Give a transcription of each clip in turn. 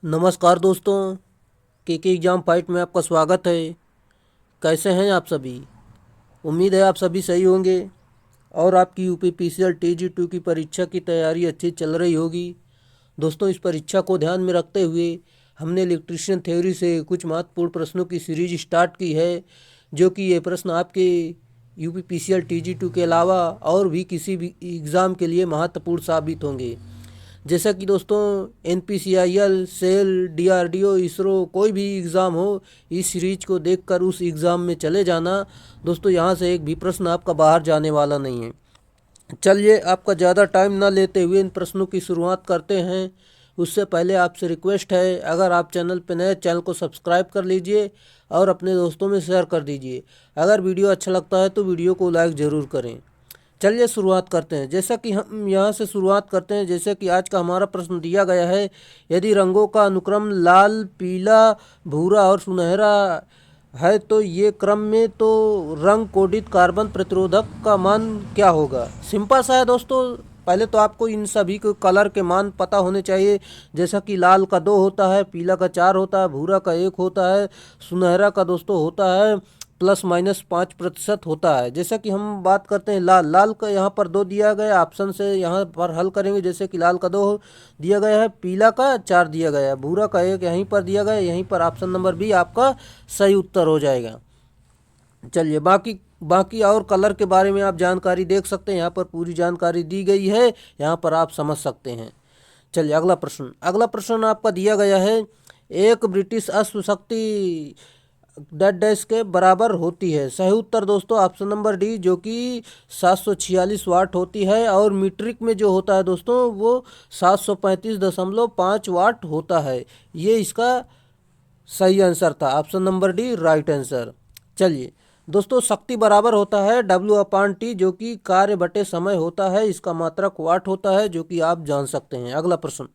नमस्कार दोस्तों, के एग्ज़ाम फाइट में आपका स्वागत है। कैसे हैं आप सभी? उम्मीद है आप सभी सही होंगे और आपकी यूपीपीसीएल TG2 की परीक्षा की तैयारी अच्छी चल रही होगी। दोस्तों, इस परीक्षा को ध्यान में रखते हुए हमने इलेक्ट्रिशियन थ्योरी से कुछ महत्वपूर्ण प्रश्नों की सीरीज स्टार्ट की है, जो कि ये प्रश्न आपके यूपीपीसीएल TG2 के अलावा और भी किसी भी एग्ज़ाम के लिए महत्वपूर्ण साबित होंगे। जैसा कि दोस्तों, NPCIL, सेल, DRDO, इसरो कोई भी एग्ज़ाम हो, इस सीरीज को देखकर उस एग्ज़ाम में चले जाना। दोस्तों, यहाँ से एक भी प्रश्न आपका बाहर जाने वाला नहीं है। चलिए, आपका ज़्यादा टाइम ना लेते हुए इन प्रश्नों की शुरुआत करते हैं। उससे पहले आपसे रिक्वेस्ट है, अगर आप चैनल पर नए, चैनल को सब्सक्राइब कर लीजिए और अपने दोस्तों में शेयर कर दीजिए। अगर वीडियो अच्छा लगता है तो वीडियो को लाइक ज़रूर करें। चलिए शुरुआत करते हैं। जैसा कि हम यहाँ से शुरुआत करते हैं, जैसे कि आज का हमारा प्रश्न दिया गया है, यदि रंगों का अनुक्रम लाल, पीला, भूरा और सुनहरा है तो ये क्रम में तो रंग कोडित कार्बन प्रतिरोधक का मान क्या होगा? सिंपल सा है दोस्तों। पहले तो आपको इन सभी को कलर के मान पता होने चाहिए। जैसा कि लाल का 2 होता है, पीला का 4 होता है, भूरा का 1 होता है, सुनहरा का दोस्तों होता है +-5% होता है। जैसा कि हम बात करते हैं लाल का यहाँ पर 2 दिया गया, ऑप्शन से यहाँ पर हल करेंगे। जैसे कि लाल का 2 दिया गया है, पीला का 4 दिया गया है, भूरा का 1 यहीं पर दिया गया है। यहीं पर ऑप्शन नंबर बी आपका सही उत्तर हो जाएगा। चलिए, बाकी और कलर के बारे में आप जानकारी देख सकते हैं। यहाँ पर पूरी जानकारी दी गई है, यहाँ पर आप समझ सकते हैं। चलिए, अगला प्रश्न आपका दिया गया है, एक ब्रिटिश अश्वशक्ति डैश के बराबर होती है। सही उत्तर दोस्तों ऑप्शन नंबर डी, जो कि 746 वाट होती है, और मीट्रिक में जो होता है दोस्तों वो 735.5 वाट होता है। ये इसका सही आंसर था, option number D right answer. चलिए दोस्तों, शक्ति बराबर होता है W/T, जो कि कार्य बटे समय होता है। इसका मात्रक वाट होता है, जो कि आप जान सकते हैं। अगला प्रश्न,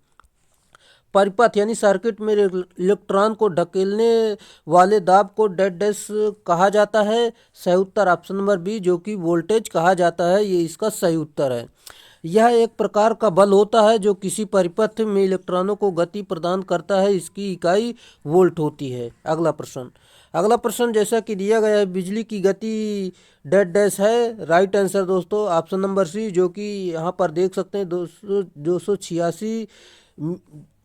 परिपथ यानी सर्किट में इलेक्ट्रॉन को ढकेलने वाले दाब को डेड डैश कहा जाता है। सही उत्तर ऑप्शन नंबर बी, जो कि वोल्टेज कहा जाता है। ये इसका सही उत्तर है। यह एक प्रकार का बल होता है जो किसी परिपथ में इलेक्ट्रॉनों को गति प्रदान करता है। इसकी इकाई वोल्ट होती है। अगला प्रश्न जैसा कि दिया गया है, बिजली की गति डेड डैश है। राइट आंसर दोस्तों ऑप्शन नंबर सी, जो कि यहाँ पर देख सकते हैं 286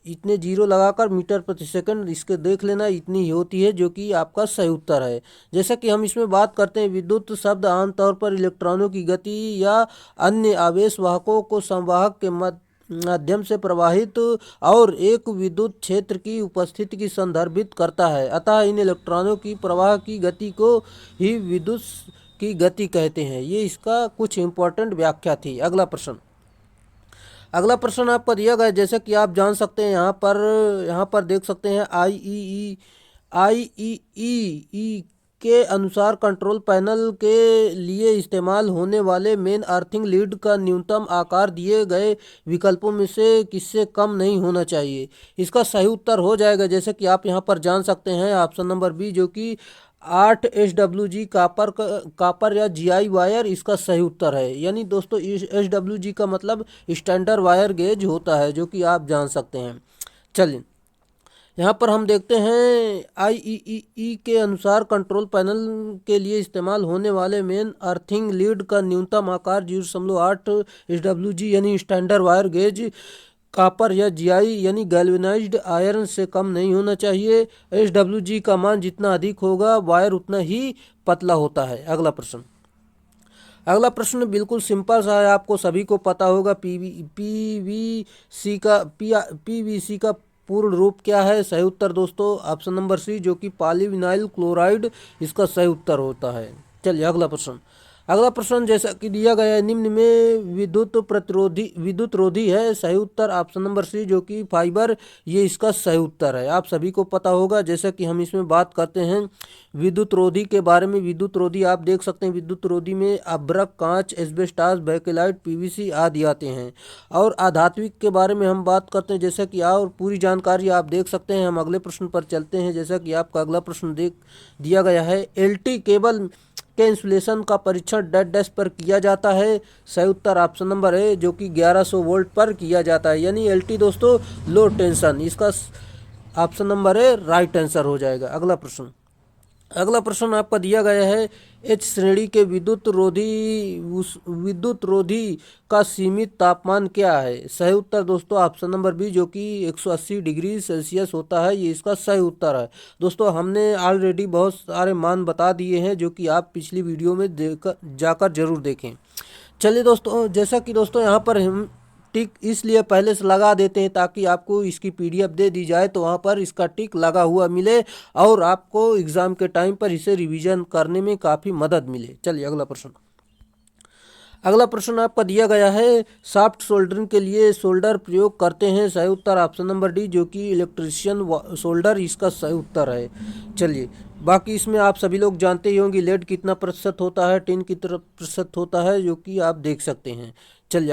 इतने जीरो लगाकर मीटर प्रति सेकंड, इसके देख लेना, इतनी ही होती है, जो कि आपका सही उत्तर है। जैसा कि हम इसमें बात करते हैं, विद्युत शब्द आमतौर पर इलेक्ट्रॉनों की गति या अन्य आवेश वाहकों को संवाहक के माध्यम से प्रवाहित और एक विद्युत क्षेत्र की उपस्थिति की संदर्भित करता है। अतः इन इलेक्ट्रॉनों की प्रवाह की गति को ही विद्युत की गति कहते हैं। ये इसका कुछ इंपॉर्टेंट व्याख्या थी। अगला प्रश्न आपका दिया गया है, जैसे कि आप जान सकते हैं, यहाँ पर देख सकते हैं, आईईई के अनुसार कंट्रोल पैनल के लिए इस्तेमाल होने वाले मेन अर्थिंग लीड का न्यूनतम आकार दिए गए विकल्पों में से किससे कम नहीं होना चाहिए? इसका सही उत्तर हो जाएगा, जैसे कि आप यहाँ पर जान सकते हैं, ऑप्शन नंबर बी, जो कि 8 SWG कापर या GI वायर इसका सही उत्तर है। यानी दोस्तों SWG का मतलब स्टैंडर्ड वायर गेज होता है, जो कि आप जान सकते हैं। चलिए, यहाँ पर हम देखते हैं, आईईई के अनुसार कंट्रोल पैनल के लिए इस्तेमाल होने वाले मेन अर्थिंग लीड का न्यूनतम आकार 0.8 SWG यानी स्टैंडर्ड वायर गेज कापर या GI यानी गैल्वेनाइज्ड आयरन से कम नहीं होना चाहिए। SWG का मान जितना अधिक होगा, वायर उतना ही पतला होता है। अगला प्रश्न बिल्कुल सिंपल सा है, आपको सभी को पता होगा। पीवीसी का पूर्ण रूप क्या है? सही उत्तर दोस्तों ऑप्शन नंबर सी, जो कि पॉलीविनाइल क्लोराइड इसका सही उत्तर होता है। चलिए, अगला प्रश्न जैसा कि दिया गया है, निम्न में विद्युत रोधी है। सही उत्तर ऑप्शन नंबर सी, जो कि फाइबर, ये इसका सही उत्तर है। आप सभी को पता होगा। जैसा कि हम इसमें बात करते हैं विद्युत रोधी के बारे में, विद्युत रोधी आप देख सकते हैं, विद्युत रोधी में अभ्रक, कांच, एस्बेस्टॉस, बैकेलाइट, PVC आदि आते हैं। और आधात्विक के बारे में हम बात करते हैं, जैसा कि और पूरी जानकारी आप देख सकते हैं। हम अगले प्रश्न पर चलते हैं। जैसा कि आपका अगला प्रश्न दिया गया है, LT केबल के इंसुलेशन का परीक्षण डेड डैश पर किया जाता है। सही उत्तर ऑप्शन नंबर है, जो कि 1100 वोल्ट पर किया जाता है। यानी LT दोस्तों लो टेंशन, इसका option number A right answer हो जाएगा। अगला प्रश्न आपका दिया गया है, एच श्रेणी के विद्युत रोधी का सीमित तापमान क्या है? सही उत्तर दोस्तों ऑप्शन नंबर बी, जो कि 180 डिग्री सेल्सियस होता है, ये इसका सही उत्तर है। दोस्तों हमने ऑलरेडी बहुत सारे मान बता दिए हैं, जो कि आप पिछली वीडियो में जाकर जरूर देखें। चलिए दोस्तों, जैसा कि दोस्तों यहाँ पर हम टिक इसलिए पहले से लगा देते हैं ताकि आपको इसकी पीडीएफ दे दी जाए तो वहाँ पर इसका टिक लगा हुआ मिले और आपको एग्ज़ाम के टाइम पर इसे रिवीजन करने में काफ़ी मदद मिले। चलिए अगला प्रश्न आपका दिया गया है, सॉफ्ट सोल्डरिंग के लिए सोल्डर प्रयोग करते हैं? सही उत्तर ऑप्शन नंबर डी, जो कि इलेक्ट्रीशियन सोल्डर इसका सही उत्तर है। चलिए बाकी इसमें आप सभी लोग जानते ही होंगे लेड कितना प्रतिशत होता है, टिन कितना प्रतिशत होता है, जो कि आप देख सकते हैं। चलिए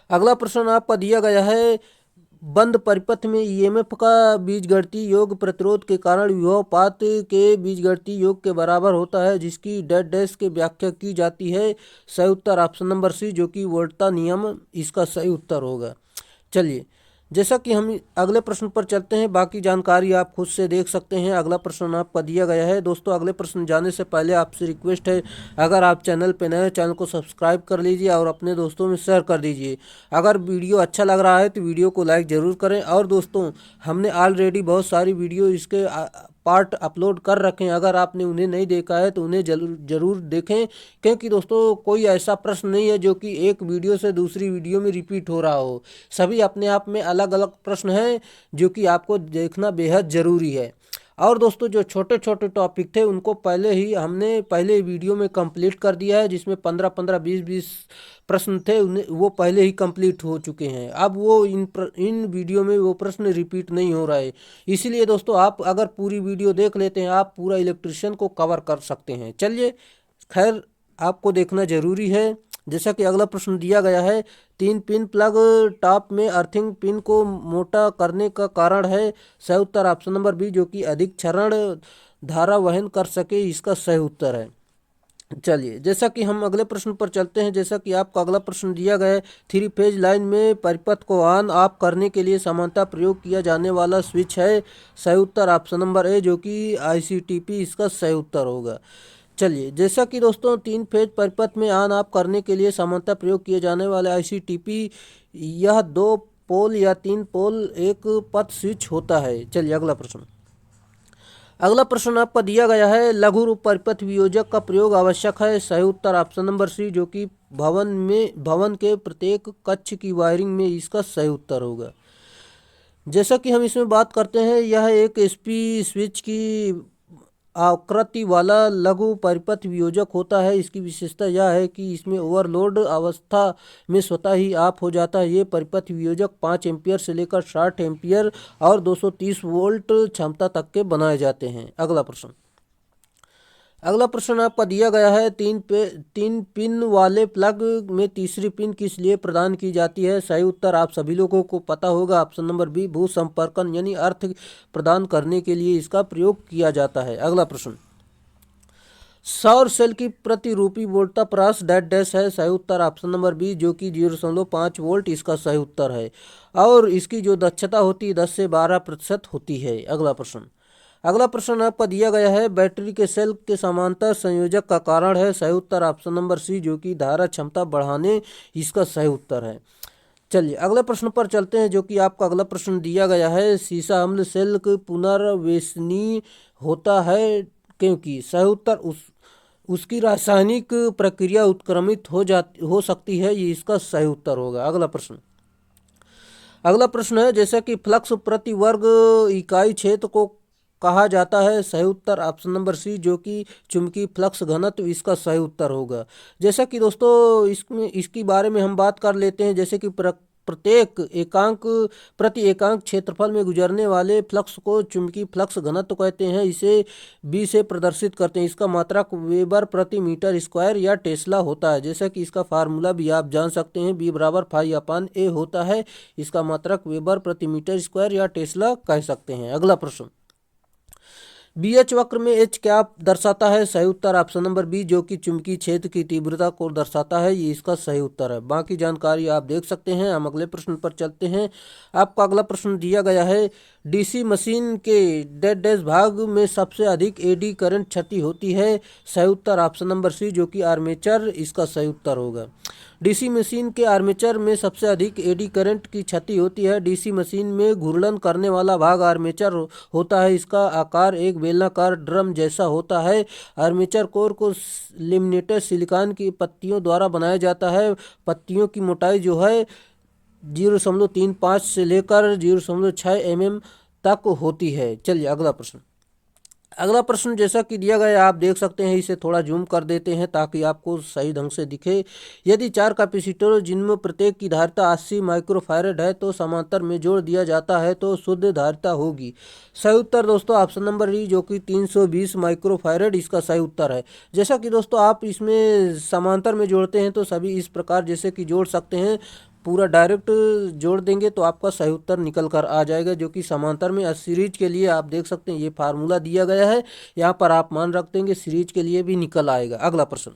अगला प्रश्न आपका दिया गया है, बंद परिपथ में ईएमएफ का बीजगणितीय योग प्रतिरोध के कारण विभवानुपात के बीजगणितीय योग के बराबर होता है, जिसकी डैश डैश के व्याख्या की जाती है। सही उत्तर ऑप्शन नंबर सी, जो कि वोल्टा नियम इसका सही उत्तर होगा। चलिए जैसा कि हम अगले प्रश्न पर चलते हैं, बाकी जानकारी आप खुद से देख सकते हैं। अगला प्रश्न आपका दिया गया है। दोस्तों अगले प्रश्न जाने से पहले आपसे रिक्वेस्ट है, अगर आप चैनल पर नए हैं चैनल को सब्सक्राइब कर लीजिए और अपने दोस्तों में शेयर कर दीजिए। अगर वीडियो अच्छा लग रहा है तो वीडियो को लाइक ज़रूर करें। और दोस्तों हमने ऑलरेडी बहुत सारी वीडियो इसके पार्ट अपलोड कर रखे हैं, अगर आपने उन्हें नहीं देखा है तो उन्हें जरूर देखें, क्योंकि दोस्तों कोई ऐसा प्रश्न नहीं है जो कि एक वीडियो से दूसरी वीडियो में रिपीट हो रहा हो। सभी अपने आप में अलग अलग प्रश्न हैं जो कि आपको देखना बेहद ज़रूरी है। और दोस्तों जो छोटे छोटे टॉपिक थे उनको हमने पहले वीडियो में कंप्लीट कर दिया है, जिसमें 15-15, 20-20 प्रश्न थे उन्हें वो पहले ही कंप्लीट हो चुके हैं। अब वो इन वीडियो में वो प्रश्न रिपीट नहीं हो रहा है। इसीलिए दोस्तों आप अगर पूरी वीडियो देख लेते हैं आप पूरा इलेक्ट्रिशियन को कवर कर सकते हैं। चलिए खैर आपको देखना जरूरी है। जैसा कि अगला प्रश्न दिया गया है, 3 पिन प्लग टॉप में अर्थिंग पिन को मोटा करने का कारण है? सही उत्तर ऑप्शन नंबर बी, जो कि अधिक क्षरण धारा वहन कर सके, इसका सही उत्तर है। चलिए जैसा कि हम अगले प्रश्न पर चलते हैं, जैसा कि आपका अगला प्रश्न दिया गया है, 3 फेज लाइन में परिपथ को ऑन ऑफ करने के लिए सामान्यतः प्रयोग किया जाने वाला स्विच है? सही उत्तर ऑप्शन नंबर ए, जो कि आईसीटीपी इसका सही उत्तर होगा। चलिए जैसा कि दोस्तों 3 फेज परिपथ में ऑन ऑफ करने के लिए सामान्यतः प्रयोग किए जाने वाले आईसीटीपी यह 2 पोल या 3 पोल एक पथ स्विच होता है। चलिए अगला प्रश्न आपका दिया गया है, लघु रूप परिपथ वियोजक का प्रयोग आवश्यक है? सही उत्तर ऑप्शन नंबर सी, जो कि भवन के प्रत्येक कक्ष की वायरिंग में इसका सही उत्तर होगा। जैसा कि हम इसमें बात करते हैं, यह एक एसपी स्विच की आकृति वाला लघु परिपथ वियोजक होता है। इसकी विशेषता यह है कि इसमें ओवरलोड अवस्था में स्वतः ही ऑफ हो जाता है। ये परिपथ वियोजक 5 एम्पियर से लेकर 60 एम्पियर और 230 वोल्ट क्षमता तक के बनाए जाते हैं। अगला प्रश्न आपका दिया गया है, 3 पिन वाले प्लग में तीसरी पिन किस लिए प्रदान की जाती है? सही उत्तर आप सभी लोगों को पता होगा, ऑप्शन नंबर बी, भू संपर्कन यानी अर्थ प्रदान करने के लिए इसका प्रयोग किया जाता है। अगला प्रश्न, सौर सेल की प्रतिरूपी वोल्टा प्रास डैश डैश है? सही उत्तर ऑप्शन नंबर बी, जो कि 0.5 वोल्ट इसका सही उत्तर है। और इसकी जो दक्षता होती है 10 से 12% होती है। अगला प्रश्न आपका दिया गया है, बैटरी के सेल के समांतर संयोजक का कारण है? सही उत्तर ऑप्शन नंबर सी, जो कि धारा क्षमता बढ़ाने, इसका सही उत्तर है। चलिए अगले प्रश्न पर चलते हैं, जो कि आपका अगला प्रश्न दिया गया है, सीसा अम्ल सेल के पुनर्वेशनीय होता है क्योंकि? सही उत्तर उसकी रासायनिक प्रक्रिया उत्क्रमित हो सकती है, ये इसका सही उत्तर होगा। अगला प्रश्न है, जैसा कि फ्लक्स प्रति वर्ग इकाई क्षेत्र को कहा जाता है? सही उत्तर ऑप्शन नंबर सी, जो कि चुंबकीय फ्लक्स घनत्व, इसका सही उत्तर होगा। जैसा कि दोस्तों इसकी बारे में हम बात कर लेते हैं, जैसे कि प्रति एकांक क्षेत्रफल में गुजरने वाले फ्लक्स को चुंबकीय फ्लक्स घनत्व कहते हैं। इसे बी से प्रदर्शित करते हैं। इसका मात्रक वेबर प्रति मीटर स्क्वायर या टेस्ला होता है। जैसा कि इसका फार्मूला भी आप जान सकते हैं, बी बराबर π/a होता है। इसका मात्रक वेबर प्रति मीटर स्क्वायर या टेस्ला कह सकते हैं। अगला प्रश्न, बीएच वक्र में एच क्या दर्शाता है? सही उत्तर ऑप्शन नंबर बी, जो कि चुंबकीय क्षेत्र की तीव्रता को दर्शाता है, ये इसका सही उत्तर है। बाकी जानकारी आप देख सकते हैं। हम अगले प्रश्न पर चलते हैं। आपका अगला प्रश्न दिया गया है, डीसी मशीन के डेड डैश भाग में सबसे अधिक एडी करंट क्षति होती है। सही उत्तर ऑप्शन नंबर सी, जो कि आर्मेचर, इसका सही उत्तर होगा। डीसी मशीन के आर्मेचर में सबसे अधिक एडी करंट की क्षति होती है। डीसी मशीन में घूर्णन करने वाला भाग आर्मेचर होता है। इसका आकार एक बेलनाकार ड्रम जैसा होता है। आर्मेचर कोर को लेमिनेटेड सिलिकॉन की पत्तियों द्वारा बनाया जाता है। पत्तियों की मोटाई जो है 0.35 से लेकर 0.6 mm तक होती है। चलिए अगला प्रश्न। अगला प्रश्न जैसा कि दिया गया है, आप देख सकते हैं। इसे थोड़ा जूम कर देते हैं ताकि आपको सही ढंग से दिखे। यदि 4 कैपेसिटर जिनमें प्रत्येक की धारिता 80 माइक्रोफैरड है तो समांतर में जोड़ दिया जाता है तो शुद्ध धारिता होगी। सही उत्तर दोस्तों ऑप्शन नंबर ई, जो कि 320 माइक्रोफैरड, इसका सही उत्तर है। जैसा कि दोस्तों आप इसमें समांतर में जोड़ते हैं तो सभी इस प्रकार जैसे कि जोड़ सकते हैं। पूरा डायरेक्ट जोड़ देंगे तो आपका सही उत्तर निकल कर आ जाएगा, जो कि समांतर में। सीरीज के लिए आप देख सकते हैं ये फार्मूला दिया गया है, यहाँ पर आप मान रख देंगे, सीरीज के लिए भी निकल आएगा। अगला प्रश्न।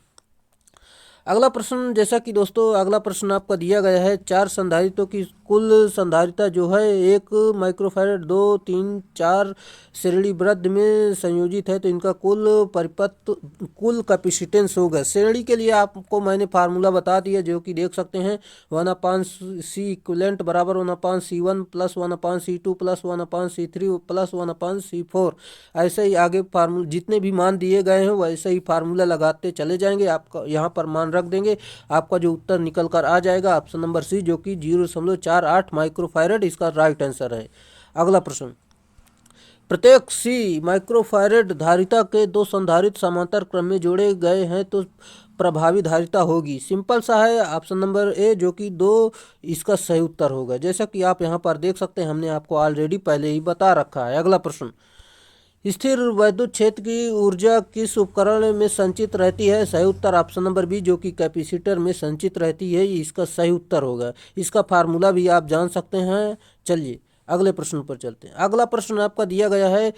अगला प्रश्न जैसा कि दोस्तों अगला प्रश्न आपका दिया गया है, 4 संधारित्रों की कुल संधारिता जो है 1 माइक्रोफैरड 2, 3, 4 श्रेणीबद्ध में संयोजित है तो इनका कुल कैपेसिटेंस होगा। श्रेणी के लिए आपको मैंने फार्मूला बता दिया, जो कि देख सकते हैं 1/C इक्विवेलेंट बराबर 1/C1 plus 1/C2 plus 1/C3 plus 1/C4। ऐसे ही आगे फार्मूला जितने भी मान दिए गए हैं वैसे ही फार्मूला लगाते चले जाएंगे। आपका यहाँ पर मान रख देंगे, आपका जो उत्तर निकल कर आ जाएगा ऑप्शन नंबर सी, जो कि 0.48 माइक्रोफैरड, इसका राइट आंसर है। अगला प्रश्न। प्रत्येक सी माइक्रोफैरड धारिता के 2 संधारित्र समांतर क्रम में जोड़े गए हैं तो प्रभावी धारिता होगी। सिंपल सा है, ऑप्शन नंबर ए, जो कि 2, इसका सही उत्तर होगा। जैसा कि आप यहाँ पर देख सकते हैं, हमने आपको ऑलरेडी पहले ही बता रखा है। अगला प्रश्न। स्थिर विद्युत क्षेत्र की ऊर्जा किस उपकरण में संचित रहती है? सही उत्तर ऑप्शन नंबर बी, जो कि कैपेसिटर में संचित रहती है, ये इसका सही उत्तर होगा। इसका फार्मूला भी आप जान सकते हैं। चलिए अगले प्रश्न पर चलते हैं। अगला प्रश्न आपका दिया गया है,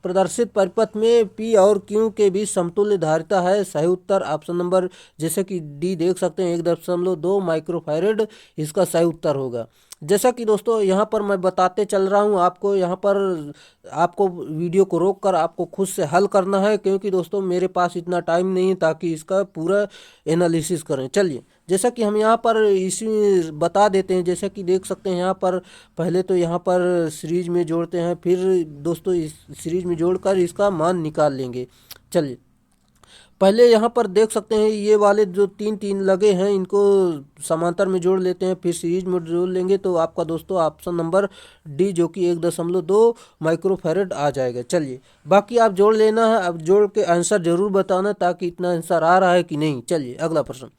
प्रदर्शित परिपथ में पी और क्यू के बीच समतुल्य धारिता है। सही उत्तर ऑप्शन नंबर, जैसे कि डी देख सकते हैं, 1.2 माइक्रोफैरड, इसका सही उत्तर होगा। जैसा कि दोस्तों यहाँ पर मैं बताते चल रहा हूँ आपको, यहाँ पर आपको वीडियो को रोक कर आपको खुद से हल करना है, क्योंकि दोस्तों मेरे पास इतना टाइम नहीं है ताकि इसका पूरा एनालिसिस करें। चलिए जैसा कि हम यहाँ पर इसी बता देते हैं, जैसा कि देख सकते हैं यहाँ पर पहले तो यहाँ पर सीरीज में जोड़ते हैं, फिर दोस्तों इस सीरीज में जोड़कर इसका मान निकाल लेंगे। चलिए पहले यहाँ पर देख सकते हैं ये वाले जो 3 लगे हैं इनको समांतर में जोड़ लेते हैं, फिर सीरीज में जोड़ लेंगे तो आपका दोस्तों ऑप्शन नंबर डी, जो कि 1.2 माइक्रोफैरड आ जाएगा। चलिए बाकी आप जोड़ लेना है, अब जोड़ के आंसर जरूर बताना ताकि इतना आंसर आ रहा है कि नहीं। चलिए अगला प्रश्न।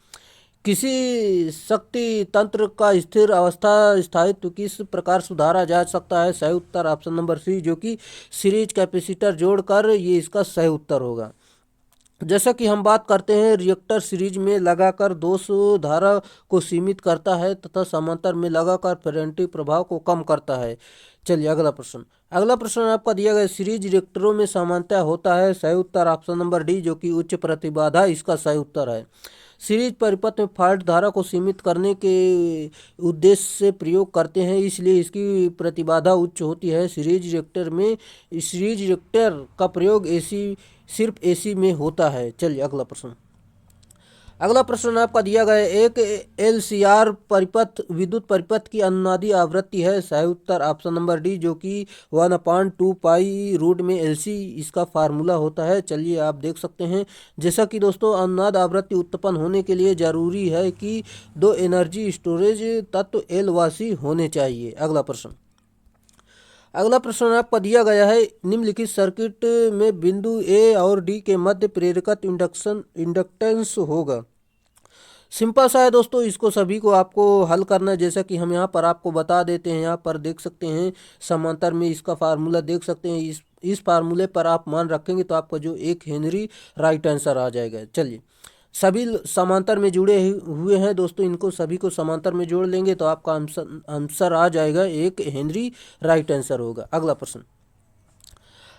किसी शक्ति तंत्र का स्थिर अवस्था स्थायित्व किस प्रकार सुधारा जा सकता है? सही उत्तर ऑप्शन नंबर सी, जो कि सीरीज कैपेसिटर जोड़कर, ये इसका सही उत्तर होगा। जैसा कि हम बात करते हैं, रिएक्टर सीरीज में लगाकर दोष धारा को सीमित करता है तथा समांतर में लगाकर फेरेंटी प्रभाव को कम करता है। चलिए अगला प्रश्न। अगला प्रश्न आपका दिया गया, सीरीज रिएक्टरों में सामान्यतः होता है। सही उत्तर ऑप्शन नंबर डी, जो कि उच्च प्रतिबाधा, इसका सही उत्तर है। सीरीज परिपथ में फॉल्ट धारा को सीमित करने के उद्देश्य से प्रयोग करते हैं, इसलिए इसकी प्रतिबाधा उच्च होती है। सीरीज रिएक्टर का प्रयोग सिर्फ एसी में होता है। चलिए अगला प्रश्न। अगला प्रश्न आपका दिया गया है, एक एलसीआर परिपथ विद्युत परिपथ की अनुनादी आवृत्ति है। सही उत्तर ऑप्शन नंबर डी, जो कि 1/2 पाई रूट में एलसी, इसका फार्मूला होता है। चलिए आप देख सकते हैं, जैसा कि दोस्तों अनुनाद आवृत्ति उत्पन्न होने के लिए जरूरी है कि 2 एनर्जी स्टोरेज तत्व एल व सी होने चाहिए। अगला प्रश्न। अगला प्रश्न आपका दिया गया है, निम्नलिखित सर्किट में बिंदु ए और डी के मध्य प्रेरकत्व इंडक्टेंस होगा। सिंपल सा है दोस्तों, इसको सभी को आपको हल करना है। जैसा कि हम यहाँ पर आपको बता देते हैं, यहाँ पर देख सकते हैं समांतर में इसका फार्मूला देख सकते हैं। इस फार्मूले पर आप मान रखेंगे तो आपका जो 1 हेनरी राइट आंसर आ जाएगा। चलिए सभी समांतर में जुड़े हुए हैं दोस्तों, इनको सभी को समांतर में जोड़ लेंगे तो आपका आंसर आ जाएगा 1 हेनरी, राइट आंसर होगा। अगला प्रश्न।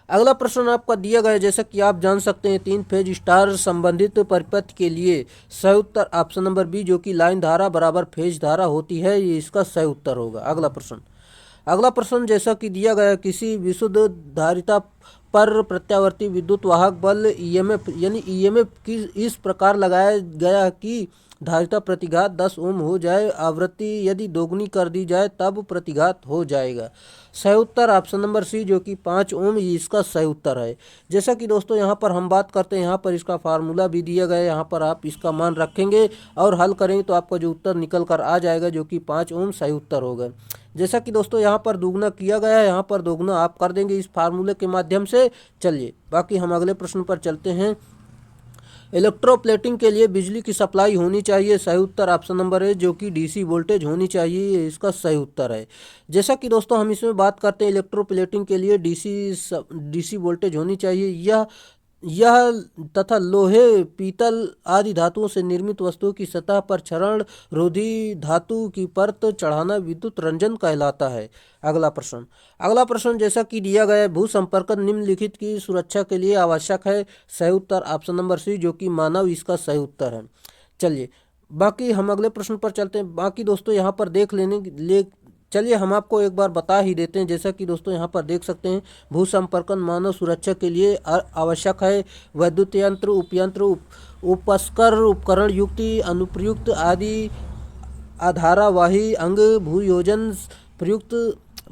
अगला प्रश्न आपका दिया गया है, जैसा कि आप जान सकते हैं 3 फेज स्टार संबंधित परिपथ के लिए सही उत्तर ऑप्शन नंबर बी जो कि लाइन धारा बराबर फेज धारा होती है, ये इसका सही उत्तर होगा। अगला प्रश्न जैसा कि दिया गया है, किसी विशुद्ध धारिता पर प्रत्यावर्ती विद्युत वाहक बल ईएमएफ यानी ईएमएफ की इस प्रकार लगाया गया कि धारिता प्रतिघात 10 ओम हो जाए, आवृत्ति यदि दोगुनी कर दी जाए तब प्रतिघात हो जाएगा। सही उत्तर ऑप्शन नंबर सी जो कि 5 ओम, ये इसका सही उत्तर है। जैसा कि दोस्तों यहाँ पर हम बात करते हैं, यहाँ पर इसका फार्मूला भी दिया गया है, यहाँ पर आप इसका मान रखेंगे और हल करेंगे तो आपका जो उत्तर निकल कर आ जाएगा जो कि 5 ओम सही उत्तर होगा। जैसा कि दोस्तों यहाँ पर दुगना किया गया है, यहाँ पर दोगुना आप कर देंगे इस फार्मूले के माध्यम से। चलिए बाकी हम अगले प्रश्न पर चलते हैं। इलेक्ट्रोप्लेटिंग के लिए बिजली की सप्लाई होनी चाहिए, सही उत्तर ऑप्शन नंबर है जो कि डीसी वोल्टेज होनी चाहिए, ये इसका सही उत्तर है। जैसा कि दोस्तों हम इसमें बात करते हैं इलेक्ट्रोप्लेटिंग के लिए डीसी वोल्टेज होनी चाहिए। यह तथा लोहे, पीतल आदि धातुओं से निर्मित वस्तुओं की सतह पर क्षरण रोधी धातु की परत चढ़ाना विद्युत रंजन कहलाता है। अगला प्रश्न जैसा कि दिया गया है, भू संपर्क निम्नलिखित की सुरक्षा के लिए आवश्यक है, सही उत्तर ऑप्शन नंबर सी जो कि मानव, इसका सही उत्तर है। चलिए बाकी हम अगले प्रश्न पर चलते हैं। बाकी दोस्तों यहाँ पर चलिए हम आपको एक बार बता ही देते हैं। जैसा कि दोस्तों यहाँ पर देख सकते हैं, भू संपर्कन मानव सुरक्षा के लिए आवश्यक है। वैद्युत यंत्र, उपयंत्र, उपस्कर, उपकरण युक्ति, अनुप्रयुक्त आदि आधारावाही अंग भूयोजन प्रयुक्त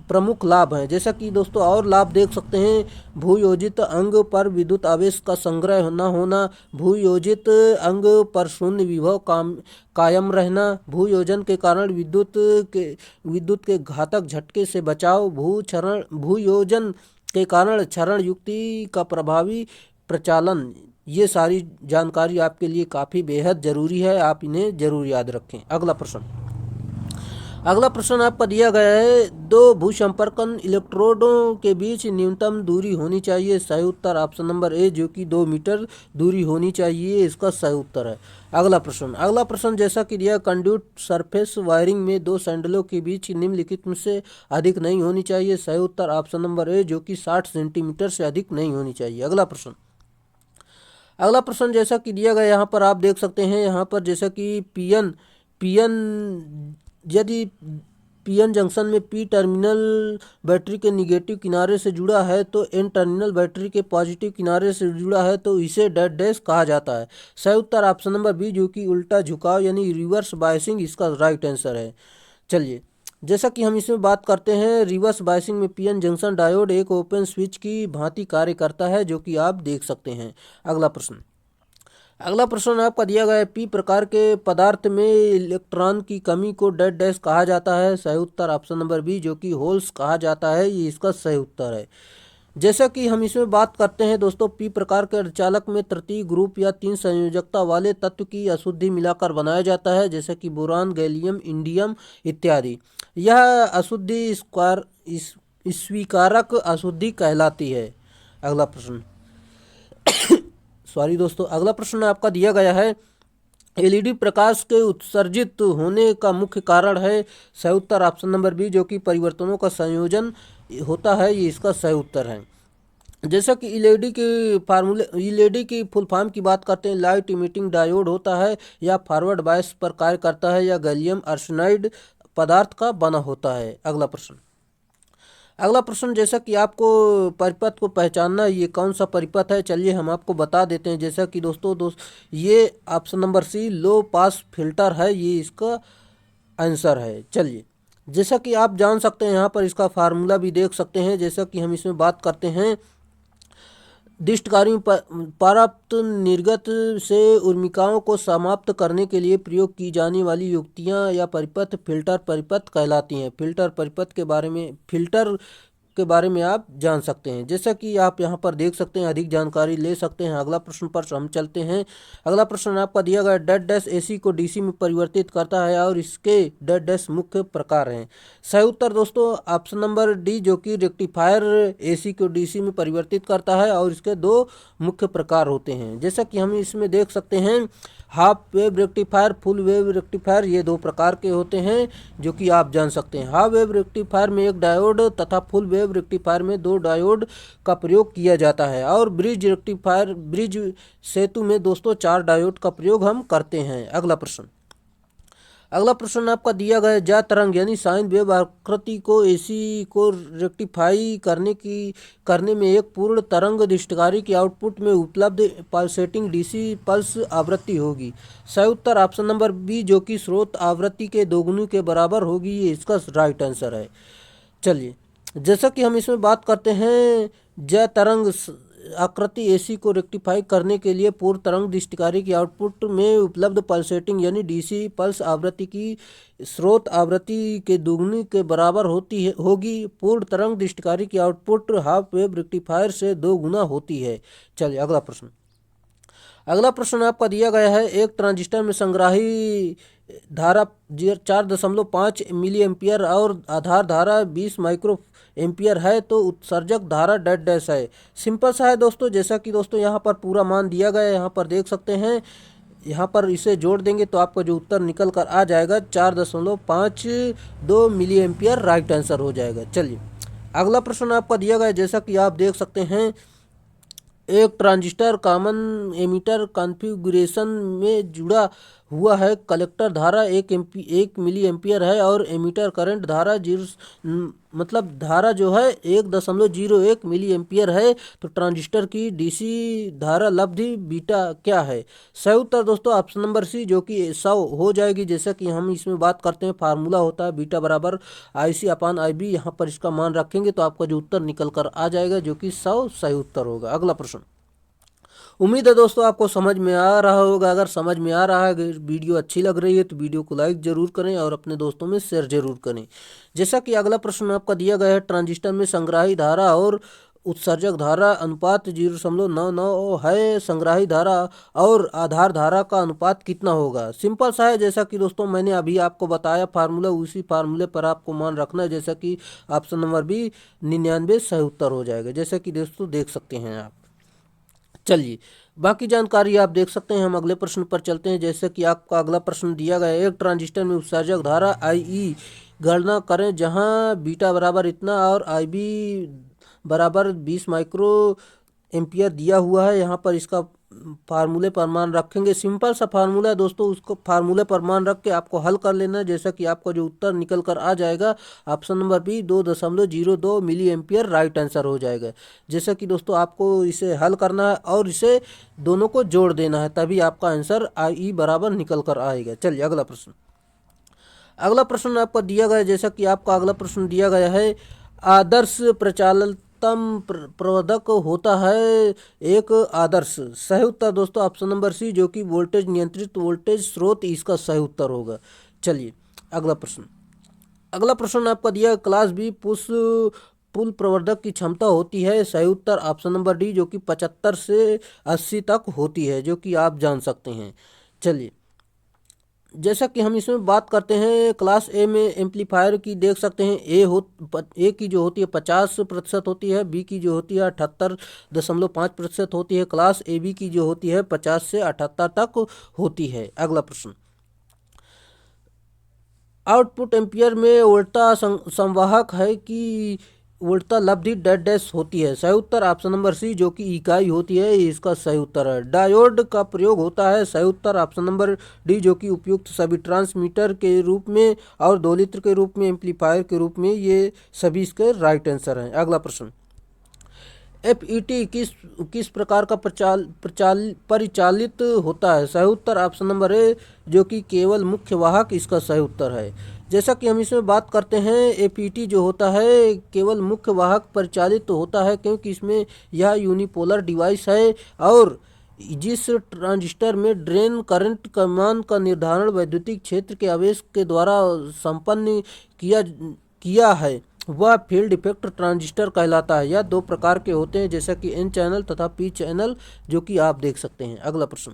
प्रमुख लाभ हैं। जैसा कि दोस्तों और लाभ देख सकते हैं, भूयोजित अंग पर विद्युत आवेश का संग्रह न होना, भूयोजित अंग पर शून्य विभव कायम रहना, भूयोजन के कारण विद्युत के घातक झटके से बचाव, भूयोजन के कारण क्षरण युक्ति का प्रभावी प्रचालन। ये सारी जानकारी आपके लिए काफ़ी बेहद ज़रूरी है, आप इन्हें ज़रूर याद रखें। अगला प्रश्न आपका दिया गया है, दो भूसंपर्कन इलेक्ट्रोडों के बीच न्यूनतम दूरी होनी चाहिए, सही उत्तर ऑप्शन नंबर ए जो कि 2 मीटर दूरी होनी चाहिए, इसका सही उत्तर है। अगला प्रश्न जैसा कि दिया, कंड्यूट सरफेस वायरिंग में 2 सैंडलों के बीच निम्नलिखित में से अधिक नहीं होनी चाहिए, सही उत्तर ऑप्शन नंबर ए जो कि 60 सेंटीमीटर से अधिक नहीं होनी चाहिए। अगला प्रश्न जैसा कि दिया गया, यहाँ पर आप देख सकते हैं, यहाँ पर जैसा कि यदि पीएन जंक्शन में पी टर्मिनल बैटरी के निगेटिव किनारे से जुड़ा है तो एन टर्मिनल बैटरी के पॉजिटिव किनारे से जुड़ा है तो इसे डेड डैश कहा जाता है, सही उत्तर ऑप्शन नंबर बी जो कि उल्टा झुकाव यानी रिवर्स बायसिंग, इसका राइट आंसर है। चलिए जैसा कि हम इसमें बात करते हैं, रिवर्स बायसिंग में पीएन जंक्शन डायोड एक ओपन स्विच की भांति कार्य करता है, जो कि आप देख सकते हैं। अगला प्रश्न आपका दिया गया है, पी प्रकार के पदार्थ में इलेक्ट्रॉन की कमी को डेड डैश कहा जाता है, सही उत्तर ऑप्शन नंबर बी जो कि होल्स कहा जाता है, ये इसका सही उत्तर है। जैसा कि हम इसमें बात करते हैं दोस्तों, पी प्रकार के अर्धचालक में तृतीय ग्रुप या 3 संयोजकता वाले तत्व की अशुद्धि मिलाकर बनाया जाता है, जैसे कि बोरान, गैलियम, इंडियम इत्यादि। यह अशुद्धि स्वीकारक अशुद्धि कहलाती है। अगला प्रश्न आपका दिया गया है, एलईडी प्रकाश के उत्सर्जित होने का मुख्य कारण है, सही उत्तर ऑप्शन नंबर बी जो कि परिवर्तनों का संयोजन होता है, ये इसका सही उत्तर है। जैसा कि एलईडी की फुल फॉर्म की बात करते हैं, लाइट इमिटिंग डायोड होता है, या फॉरवर्ड बायस पर कार्य करता है, या गैलियम आर्सेनाइड पदार्थ का बना होता है। अगला प्रश्न जैसा कि आपको परिपथ को पहचानना, ये कौन सा परिपथ है, चलिए हम आपको बता देते हैं। जैसा कि दोस्तों ये ऑप्शन नंबर सी लो पास फिल्टर है, ये इसका आंसर है। चलिए जैसा कि आप जान सकते हैं, यहाँ पर इसका फार्मूला भी देख सकते हैं। जैसा कि हम इसमें बात करते हैं, दिष्टकारी पराप्त निर्गत से उर्मिकाओं को समाप्त करने के लिए प्रयोग की जाने वाली युक्तियां या परिपथ फिल्टर परिपथ कहलाती हैं। फिल्टर के बारे में आप जान सकते हैं। जैसा कि आप यहाँ पर देख सकते हैं, अधिक जानकारी ले सकते हैं। अगला प्रश्न पर हम चलते हैं। अगला प्रश्न आपका दिया गया, डेड डैश एसी को डीसी में परिवर्तित करता है और इसके डेड डैश मुख्य प्रकार हैं। सही उत्तर दोस्तों ऑप्शन नंबर डी जो कि रेक्टिफायर एसी को डीसी में परिवर्तित करता है और इसके 2 मुख्य प्रकार होते हैं। जैसा कि हम इसमें देख सकते हैं, half wave rectifier, full wave rectifier, ये 2 प्रकार के होते हैं जो कि आप जान सकते हैं। हाफ वेव रेक्टिफायर में एक डायोड तथा फुल वेव वेव रेक्टिफायर में 2 डायोड का प्रयोग किया जाता है और ब्रिज सेतु में दोस्तों 4 डायोड का प्रयोग हम करते हैं। अगला प्रश्न आपका दिया गया है, ज्या तरंग यानी साइन वेव आकृति को एसी को रेक्टिफाई करने में एक पूर्ण तरंग दृष्टिकारी की आउटपुट में उपलब्ध पल्सेटिंग डीसी पल्स आवृत्ति होगी। सही उत्तर ऑप्शन नंबर बी जो कि स्रोत आवृत्ति के दोगुनी के बराबर होगी, ये इसका राइट आंसर है। चलिए, जैसा कि हम इसमें बात करते हैं, ज्या तरंग आकृति एसी को रेक्टिफाई करने के लिए पूर्ण तरंग दृष्टिकारी की आउटपुट में उपलब्ध पल्सेटिंग यानी डीसी पल्स आवृत्ति की स्रोत आवृत्ति के दुगनी के बराबर होगी। पूर्ण तरंग दृष्टिकारी की आउटपुट हाफ वेव रेक्टिफायर से 2 गुना होती है। चलिए अगला प्रश्न आपका दिया गया है, एक ट्रांजिस्टर में संग्राही धारा 4.5 मिली एम्पियर और आधार धारा 20 माइक्रो एम्पियर है तो उत्सर्जक धारा डैश है। सिंपल सा है दोस्तों, जैसा कि दोस्तों यहाँ पर पूरा मान दिया गया है, यहाँ पर देख सकते हैं, यहाँ पर इसे जोड़ देंगे तो आपका जो उत्तर निकल कर आ जाएगा 4.52 मिली एम्पियर राइट आंसर हो जाएगा। चलिए, अगला प्रश्न आपका दिया गया है, जैसा कि आप देख सकते हैं, एक ट्रांजिस्टर कॉमन एमीटर कॉन्फ़िगरेशन में जुड़ा हुआ है। कलेक्टर धारा 1 मिली एम्पियर है और एमीटर करंट धारा मतलब धारा जो है 1.01 मिली एम्पियर है। तो ट्रांजिस्टर की डीसी धारा लब्धि बीटा क्या है? सही उत्तर दोस्तों ऑप्शन नंबर सी जो कि 100 हो जाएगी। जैसा कि हम इसमें बात करते हैं, फार्मूला होता है बीटा बराबर IC/IB। यहाँ पर इसका मान रखेंगे तो आपका जो उत्तर निकल कर आ जाएगा जो कि 100 सही उत्तर होगा। अगला प्रश्न, उम्मीद है दोस्तों आपको समझ में आ रहा होगा। अगर समझ में आ रहा है, वीडियो अच्छी लग रही है तो वीडियो को लाइक जरूर करें और अपने दोस्तों में शेयर जरूर करें। जैसा कि अगला प्रश्न आपका दिया गया है, ट्रांजिस्टर में संग्राही धारा और उत्सर्जक धारा अनुपात 0.99 है। संग्राही धारा और आधार धारा का अनुपात कितना होगा? सिंपल सा है, जैसा कि दोस्तों मैंने अभी आपको बताया फार्मूला, उसी फार्मूले पर आपको मान रखना है। जैसा कि ऑप्शन नंबर बी 99 सही उत्तर हो जाएगा, जैसा कि दोस्तों देख सकते हैं आप। चलिए, बाकी जानकारी आप देख सकते हैं। हम अगले प्रश्न पर चलते हैं। जैसे कि आपका अगला प्रश्न दिया गया है, एक ट्रांजिस्टर में उत्सर्जक धारा IE गणना करें जहां बीटा बराबर इतना और IB बराबर 20 माइक्रो एम्पियर दिया हुआ है। यहाँ पर इसका फार्मूले पर मान रखेंगे। सिंपल सा फार्मूला है दोस्तों, उसको फार्मूले पर मान रख के आपको हल कर लेना है। जैसा कि आपका जो उत्तर निकल कर आ जाएगा option number B 2.02 milliampere right answer हो जाएगा। जैसा कि दोस्तों आपको इसे हल करना है और इसे दोनों को जोड़ देना है, तभी आपका आंसर IE बराबर निकल कर आएगा। चलिए, अगला प्रश्न आपका दिया गया है। जैसा कि आपका अगला प्रश्न दिया गया है, आदर्श प्रचालन प्रवर्धक होता है एक आदर्श। सही उत्तर दोस्तों ऑप्शन नंबर सी जो कि वोल्टेज नियंत्रित वोल्टेज स्रोत, इसका सही उत्तर होगा। चलिए, अगला प्रश्न आपका दिया, क्लास बी पुल प्रवर्धक की क्षमता होती है। सही उत्तर ऑप्शन नंबर डी जो कि 75 से 80 तक होती है, जो कि आप जान सकते हैं। चलिए, जैसा कि हम इसमें बात करते हैं, क्लास ए में एम्पलीफायर की देख सकते हैं, ए की जो होती है 50% होती है, बी की जो होती है 78.5% होती है, क्लास ए बी की जो होती है 50 से 78 तक होती है। अगला प्रश्न, आउटपुट एम्पियर में वोल्टा संवाहक है कि वोल्टा लब्धि डैश होती है। सही उत्तर ऑप्शन नंबर सी जो कि इकाई होती है, इसका सही उत्तर है। डायोड का प्रयोग होता है। सही उत्तर ऑप्शन नंबर डी जो कि उपयुक्त सभी ट्रांसमीटर के रूप में और दोलित्र के रूप में, एम्पलीफायर के रूप में, ये सभी इसके राइट आंसर हैं। अगला प्रश्न, FET किस प्रकार का परिचालित होता है? सही उत्तर ऑप्शन नंबर ए जो कि केवल मुख्य वाहक, इसका सही उत्तर है। जैसा कि हम इसमें बात करते हैं, FET जो होता है केवल मुख्य वाहक परिचालित होता है क्योंकि इसमें यह यूनिपोलर डिवाइस है और जिस ट्रांजिस्टर में ड्रेन करंट का मान का निर्धारण वैद्युतिक क्षेत्र के आवेश के द्वारा संपन्न किया है वह फील्ड इफेक्ट ट्रांजिस्टर कहलाता है। यह 2 प्रकार के होते हैं, जैसा कि N चैनल तथा P चैनल, जो कि आप देख सकते हैं। अगला प्रश्न,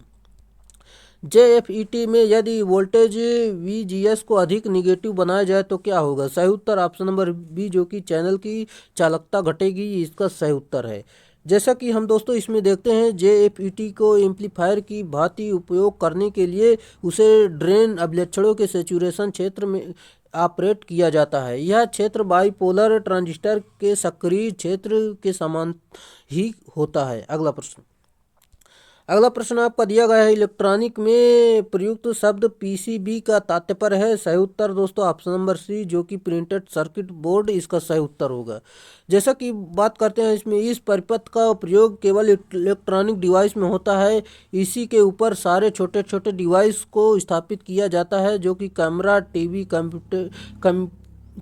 JFET में यदि वोल्टेज VGS को अधिक निगेटिव बनाया जाए तो क्या होगा? सही उत्तर ऑप्शन नंबर बी जो कि चैनल की चालकता घटेगी, इसका सही उत्तर है। जैसा कि हम दोस्तों इसमें देखते हैं, JFET को एम्पलीफायर की भांति उपयोग करने के लिए उसे ड्रेन अभिलक्षणों के सैचुरेशन क्षेत्र में ऑपरेट किया जाता है। यह क्षेत्र बाइपोलर ट्रांजिस्टर के सक्रिय क्षेत्र के समान ही होता है। अगला प्रश्न आपका दिया गया है, इलेक्ट्रॉनिक में प्रयुक्त शब्द पीसीबी का तात्पर्य है। सही उत्तर दोस्तों ऑप्शन नंबर सी, जो कि प्रिंटेड सर्किट बोर्ड, इसका सही उत्तर होगा। जैसा कि बात करते हैं इसमें, इस परिपथ का प्रयोग केवल इलेक्ट्रॉनिक डिवाइस में होता है। इसी के ऊपर सारे छोटे छोटे डिवाइस को स्थापित किया जाता है, जो कि कैमरा, टीवी,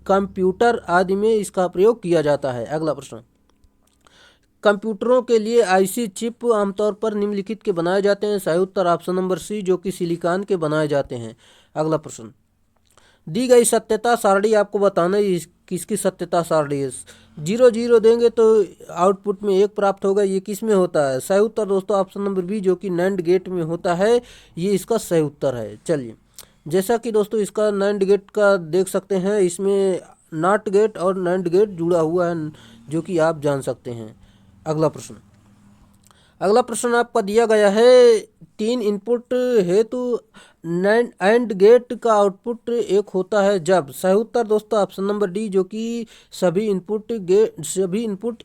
कंप्यूटर आदि में इसका प्रयोग किया जाता है। अगला प्रश्न, कंप्यूटरों के लिए आईसी चिप आमतौर पर निम्नलिखित के बनाए जाते हैं। सही उत्तर ऑप्शन नंबर सी, जो कि सिलिकॉन के बनाए जाते हैं। अगला प्रश्न, दी गई सत्यता सारणी आपको बताना है किसकी सत्यता सारणी है। 0 0 देंगे तो आउटपुट में 1 प्राप्त होगा। ये किस में होता है? सही उत्तर दोस्तों ऑप्शन नंबर बी, जो कि नैंड गेट में होता है, ये इसका सही उत्तर है। चलिए, जैसा कि दोस्तों इसका नैंड गेट का देख सकते हैं, इसमें नॉट गेट और नैंड गेट जुड़ा हुआ है, जो कि आप जान सकते हैं। अगला प्रश्न आपका दिया गया है, 3 इनपुट हेतु एंड गेट का आउटपुट 1 होता है जब। सही उत्तर दोस्तों ऑप्शन नंबर डी, जो कि सभी इनपुट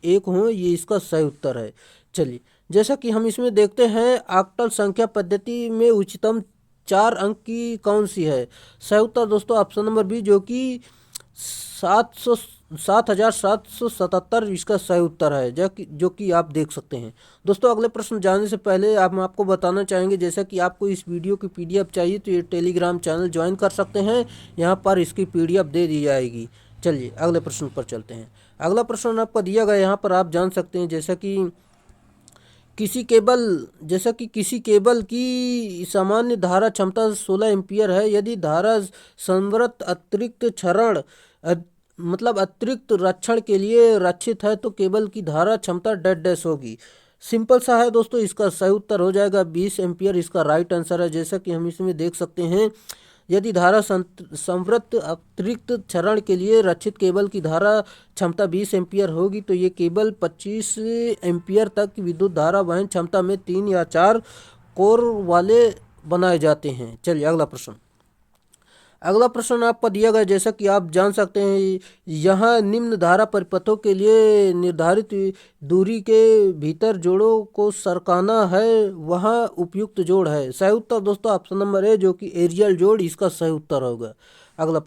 1 हों, ये इसका सही उत्तर है। चलिए, जैसा कि हम इसमें देखते हैं, ऑक्टल संख्या पद्धति में उच्चतम 4 अंक की कौन सी है? सही उत्तर दोस्तों ऑप्शन नंबर बी, जो कि 7777 इसका सही उत्तर है, जो कि आप देख सकते हैं। दोस्तों, अगले प्रश्न जानने से पहले हम आपको बताना चाहेंगे, जैसा कि आपको इस वीडियो की पीडीएफ चाहिए तो ये टेलीग्राम चैनल ज्वाइन कर सकते हैं, यहाँ पर इसकी पीडीएफ दे दी जाएगी। चलिए अगले प्रश्न पर चलते हैं। अगला प्रश्न आपका दिया गया, यहाँ पर आप जान सकते हैं, जैसा कि किसी केबल की सामान्य धारा क्षमता 16 एम्पीयर है। यदि धारा संवृत अतिरिक्त रक्षण के लिए रक्षित है तो केबल की धारा क्षमता डैश होगी। सिंपल सा है दोस्तों, इसका सही उत्तर हो जाएगा 20 एम्पीयर, इसका राइट आंसर है। जैसा कि हम इसमें देख सकते हैं, यदि धारा संवृत अतिरिक्त क्षरण के लिए रक्षित केबल की धारा क्षमता 20 एम्पीयर होगी तो ये केबल 25 एम्पीयर तक की विद्युत धारा वहन क्षमता में 3 या 4 कोर वाले बनाए जाते हैं। चलिए अगला प्रश्न आपका दिया गया, जैसा कि आप जान सकते हैं, यहाँ निम्न धारा परिपथों के लिए निर्धारित दूरी के भीतर जोड़ों को सरकाना है, वहाँ उपयुक्त जोड़ है। सही उत्तर दोस्तों ऑप्शन नंबर ए, जो कि एरियल जोड़, इसका सही उत्तर होगा। अगला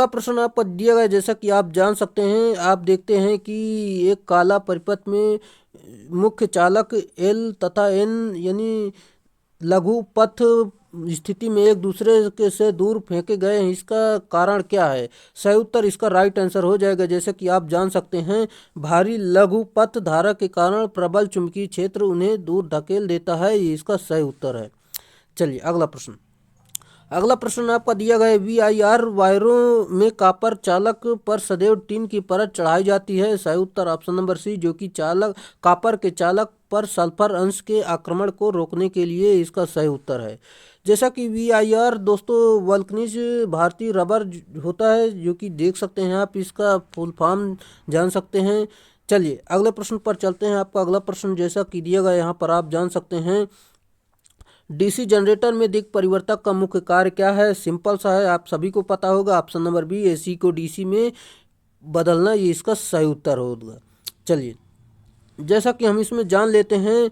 प्रश्न आपको दिया गया, जैसा कि आप जान सकते हैं, आप देखते हैं कि एक काला परिपथ में मुख्य चालक एल तथा एन यानी लघु पथ स्थिति में एक दूसरे के से दूर फेंके गए हैं। इसका कारण क्या है? सही उत्तर इसका राइट आंसर हो जाएगा। जैसे कि आप जान सकते हैं, भारी लघु पथ धारा के कारण प्रबल चुंबकीय क्षेत्र उन्हें दूर धकेल देता है, ये इसका सही उत्तर है। चलिए अगला प्रश्न आपका दिया गया, VIR वायरों में कॉपर चालक पर सदैव टिन की परत चढ़ाई जाती है। सही उत्तर ऑप्शन नंबर सी, जो कि कॉपर के चालक पर सल्फर अंश के आक्रमण को रोकने के लिए, इसका सही उत्तर है। जैसा कि VIR दोस्तों वल्कनीज भारतीय रबर होता है, जो कि देख सकते हैं आप, इसका फुल फॉर्म जान सकते हैं। चलिए अगले प्रश्न पर चलते हैं। आपका अगला प्रश्न जैसा कि दिया गया, यहाँ पर आप जान सकते हैं, डीसी जनरेटर में दिक् परिवर्तक का मुख्य कार्य क्या है? सिंपल सा है, आप सभी को पता होगा। ऑप्शन नंबर बी, AC को DC में बदलना, ये इसका सही उत्तर होगा। चलिए, जैसा कि हम इसमें जान लेते हैं,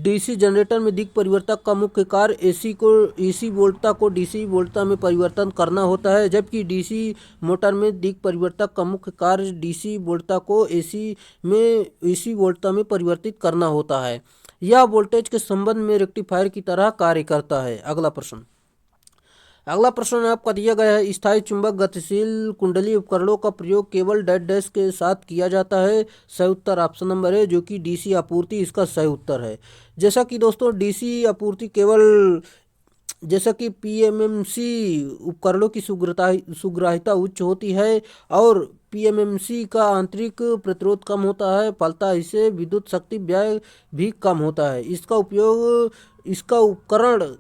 डीसी जनरेटर में दिक् परिवर्तक का मुख्य कार्य AC वोल्टता को DC वोल्टता में परिवर्तन करना होता है, जबकि DC मोटर में दिक् परिवर्तक का मुख्य कार्य DC वोल्टता को AC वोल्टता में परिवर्तित करना होता है। यह वोल्टेज के संबंध में रेक्टिफायर की तरह कार्य करता है। अगला प्रश्न आपका दिया गया है, स्थायी चुंबक गतिशील कुंडली उपकरणों का प्रयोग केवल डैश के साथ किया जाता है। सही उत्तर ऑप्शन नंबर है, जो कि DC आपूर्ति, इसका सही उत्तर है। जैसा कि दोस्तों DC आपूर्ति केवल, जैसा कि PMMC उपकरणों की सुग्राहिता उच्च होती है और PMMC का आंतरिक प्रतिरोध कम होता है, फलतः इसे विद्युत शक्ति व्यय भी कम होता है।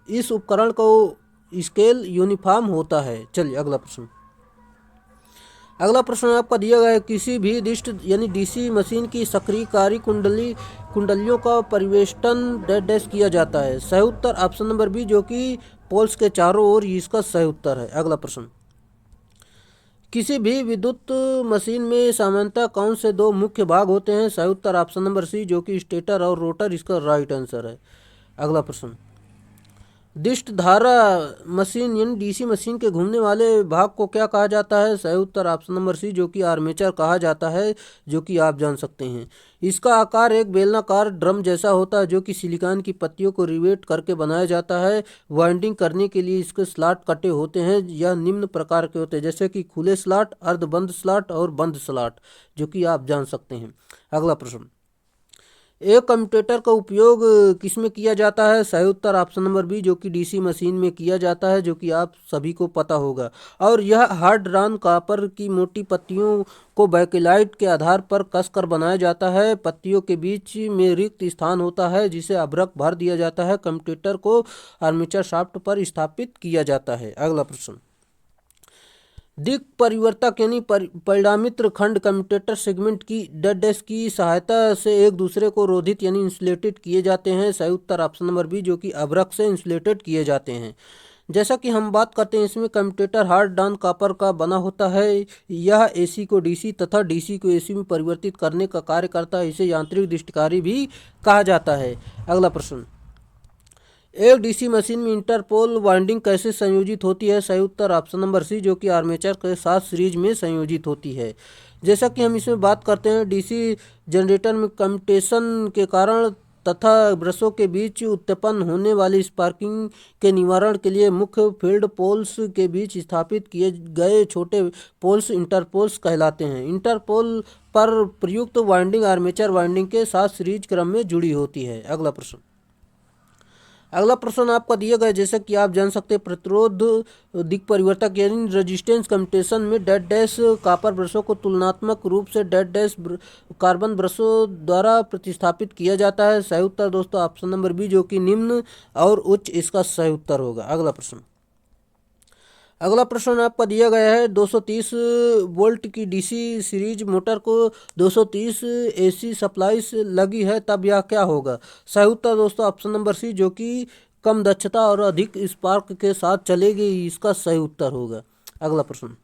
इस उपकरण को स्केल यूनिफॉर्म होता है। चलिए अगला प्रश्न आपका दिया गया है, किसी भी डिस्ट यानी DC मशीन की सक्रियकारी कुंडलियों का परिवेष्टन डैश किया जाता है। सही उत्तर ऑप्शन नंबर बी, जो कि पोल्स के चारों ओर, इसका सही उत्तर है। अगला किसी भी विद्युत मशीन में सामान्यतः कौन से दो मुख्य भाग होते हैं? सही उत्तर ऑप्शन नंबर सी, जो कि स्टेटर और रोटर इसका राइट आंसर है। अगला प्रश्न, दिष्ट धारा मशीन यानी डीसी मशीन के घूमने वाले भाग को क्या कहा जाता है? सही उत्तर ऑप्शन नंबर सी, जो कि आर्मेचर कहा जाता है, जो कि आप जान सकते हैं। इसका आकार एक बेलनाकार ड्रम जैसा होता है, जो कि सिलिकॉन की पत्तियों को रिवेट करके बनाया जाता है। वाइंडिंग करने के लिए इसके स्लॉट कटे होते हैं। यह निम्न प्रकार के होते हैं, जैसे कि खुले स्लॉट, अर्धबंद स्लॉट और बंद स्लॉट, जो कि आप जान सकते हैं। अगला प्रश्न, एक कम्यूटेटर का उपयोग किसमें किया जाता है? सही उत्तर ऑप्शन नंबर बी, जो कि डीसी मशीन में किया जाता है, जो कि आप सभी को पता होगा। और यह हार्ड ड्रॉन कॉपर की मोटी पत्तियों को बैकेलाइट के आधार पर कसकर बनाया जाता है। पत्तियों के बीच में रिक्त स्थान होता है, जिसे अभ्रक भर दिया जाता है। कम्यूटेटर को आर्मेचर शाफ्ट पर स्थापित किया जाता है। अगला प्रश्न, दिक् परिवर्तक यानी परिणामित्र खंड कम्यूटेटर सेगमेंट की डेड डैश की सहायता से एक दूसरे को रोधित यानी इंसुलेटेड किए जाते हैं। सही उत्तर ऑप्शन नंबर बी, जो कि अभ्रक से इंसुलेटेड किए जाते हैं। जैसा कि हम बात करते हैं, इसमें कम्यूटेटर हार्ड डॉन कॉपर का बना होता है। यह एसी को डीसी तथा डीसी को एसी में परिवर्तित करने का कार्य करता है। इसे यांत्रिक दृष्टिकारी भी कहा जाता है। अगला प्रश्न, एक डीसी मशीन में इंटरपोल वाइंडिंग कैसे संयोजित होती है? सही उत्तर ऑप्शन नंबर सी, जो कि आर्मेचर के साथ सीरीज में संयोजित होती है। जैसा कि हम इसमें बात करते हैं, डीसी जनरेटर में कम्यूटेशन के कारण तथा ब्रशों के बीच उत्पन्न होने वाली स्पार्किंग के निवारण के लिए मुख्य फील्ड पोल्स के बीच स्थापित किए गए छोटे पोल्स इंटरपोल्स कहलाते हैं। इंटरपोल पर प्रयुक्त वाइंडिंग आर्मेचर वाइंडिंग के साथ सीरीज क्रम में जुड़ी होती है। अगला प्रश्न आपका दिया गया, जैसा कि आप जान सकते हैं, प्रतिरोध दिक् परिवर्तक यानी रेजिस्टेंस कम्यूटेशन में डेड डैश कॉपर ब्रशों को तुलनात्मक रूप से डेड डैश कार्बन ब्रशों द्वारा प्रतिस्थापित किया जाता है। सही उत्तर दोस्तों ऑप्शन नंबर बी, जो कि निम्न और उच्च इसका सही उत्तर होगा। अगला प्रश्न आपका दिया गया है, 230 वोल्ट की डीसी सीरीज मोटर को 230 एसी सप्लाई से लगी है, तब यह क्या होगा? सही उत्तर दोस्तों ऑप्शन नंबर सी, जो कि कम दक्षता और अधिक स्पार्क के साथ चलेगी, इसका सही उत्तर होगा। अगला प्रश्न,